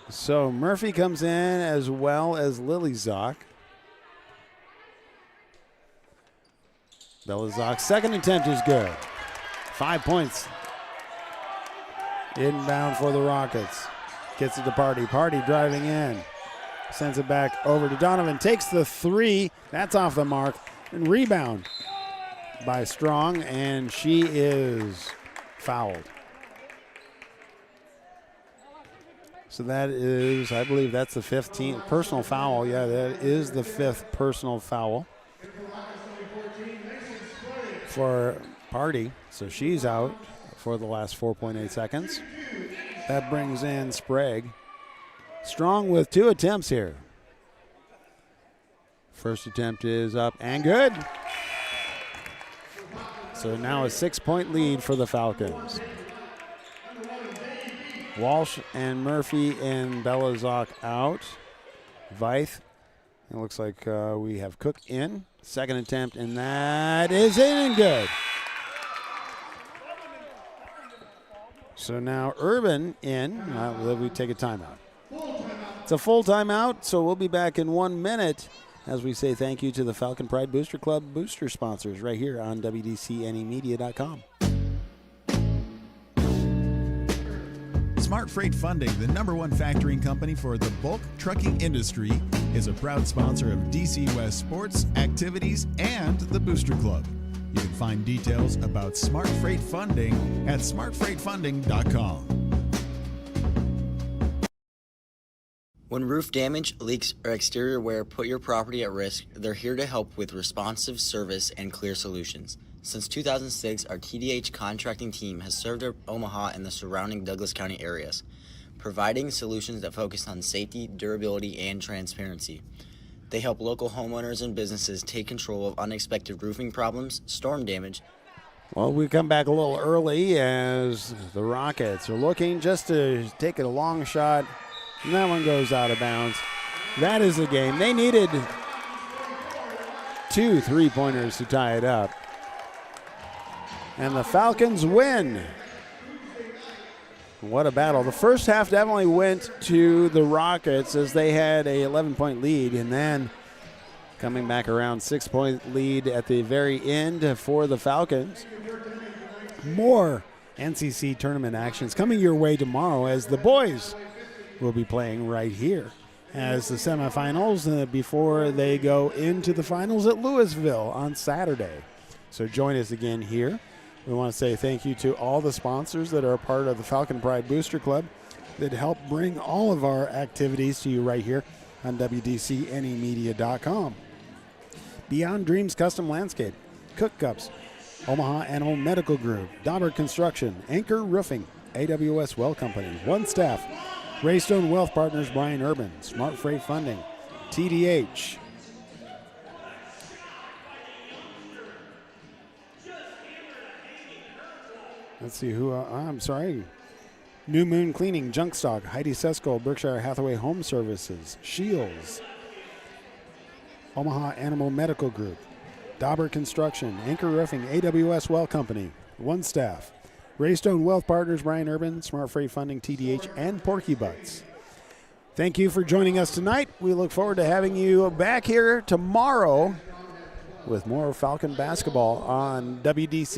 So Murphy comes in as well as Lilizak. Belazak's second attempt is good. 5 points. Inbound for the Rockets. Gets it to Party. Party driving in. Sends it back over to Donovan. Takes the 3. That's off the mark. And rebound by Strong, and she is fouled. So that is, I believe that's the 15th personal foul. Yeah, that is the 5th personal foul for Party. So she's out for the last 4.8 seconds. That brings in Sprague. Strong with 2 attempts here. First attempt is up and good. So now a 6-point lead for the Falcons. Walsh and Murphy and Belazak out. Veith. It looks like we have Cook in. Second attempt, and that is in and good. So now Urban in. We take a timeout. It's a full timeout, so we'll be back in 1 minute as we say thank you to the Falcon Pride Booster Club booster sponsors right here on WDCNEmedia.com. Smart Freight Funding, the #1 factoring company for the bulk trucking industry, is a proud sponsor of DC West sports, activities, and the Booster Club. You can find details about Smart Freight Funding at smartfreightfunding.com. When roof damage, leaks, or exterior wear put your property at risk, they're here to help with responsive service and clear solutions. Since 2006, our TDH contracting team has served Omaha and the surrounding Douglas County areas, providing solutions that focus on safety, durability, and transparency. They help local homeowners and businesses take control of unexpected roofing problems, storm damage. Well, we come back a little early as the Rockets are looking just to take a long shot, and that one goes out of bounds. That is the game. They needed 2 3-pointers to tie it up. And the Falcons win. What a battle. The first half definitely went to the Rockets as they had a 11-point lead, and then coming back around 6-point lead at the very end for the Falcons. More NCC tournament actions coming your way tomorrow as the boys will be playing right here as the semifinals before they go into the finals at Louisville on Saturday. So join us again here. We want to say thank you to all the sponsors that are a part of the Falcon Pride Booster Club that help bring all of our activities to you right here on WDCNEmedia.com. Beyond Dreams Custom Landscape, Cook Cups, Omaha Animal Medical Group, Dauber Construction, Anchor Roofing, AWS Well Company, One Staff, Raystone Wealth Partners, Brian Urban, Smart Freight Funding, TDH, let's see who, I'm sorry. New Moon Cleaning, Junk Stock, Heidi Sesko, Berkshire Hathaway Home Services, Shields, Omaha Animal Medical Group, Dauber Construction, Anchor Roofing, AWS Well Company, One Staff, Raystone Wealth Partners, Brian Urban, Smart Freight Funding, TDH, and Porky Butts. Thank you for joining us tonight. We look forward to having you back here tomorrow with more Falcon basketball on WDC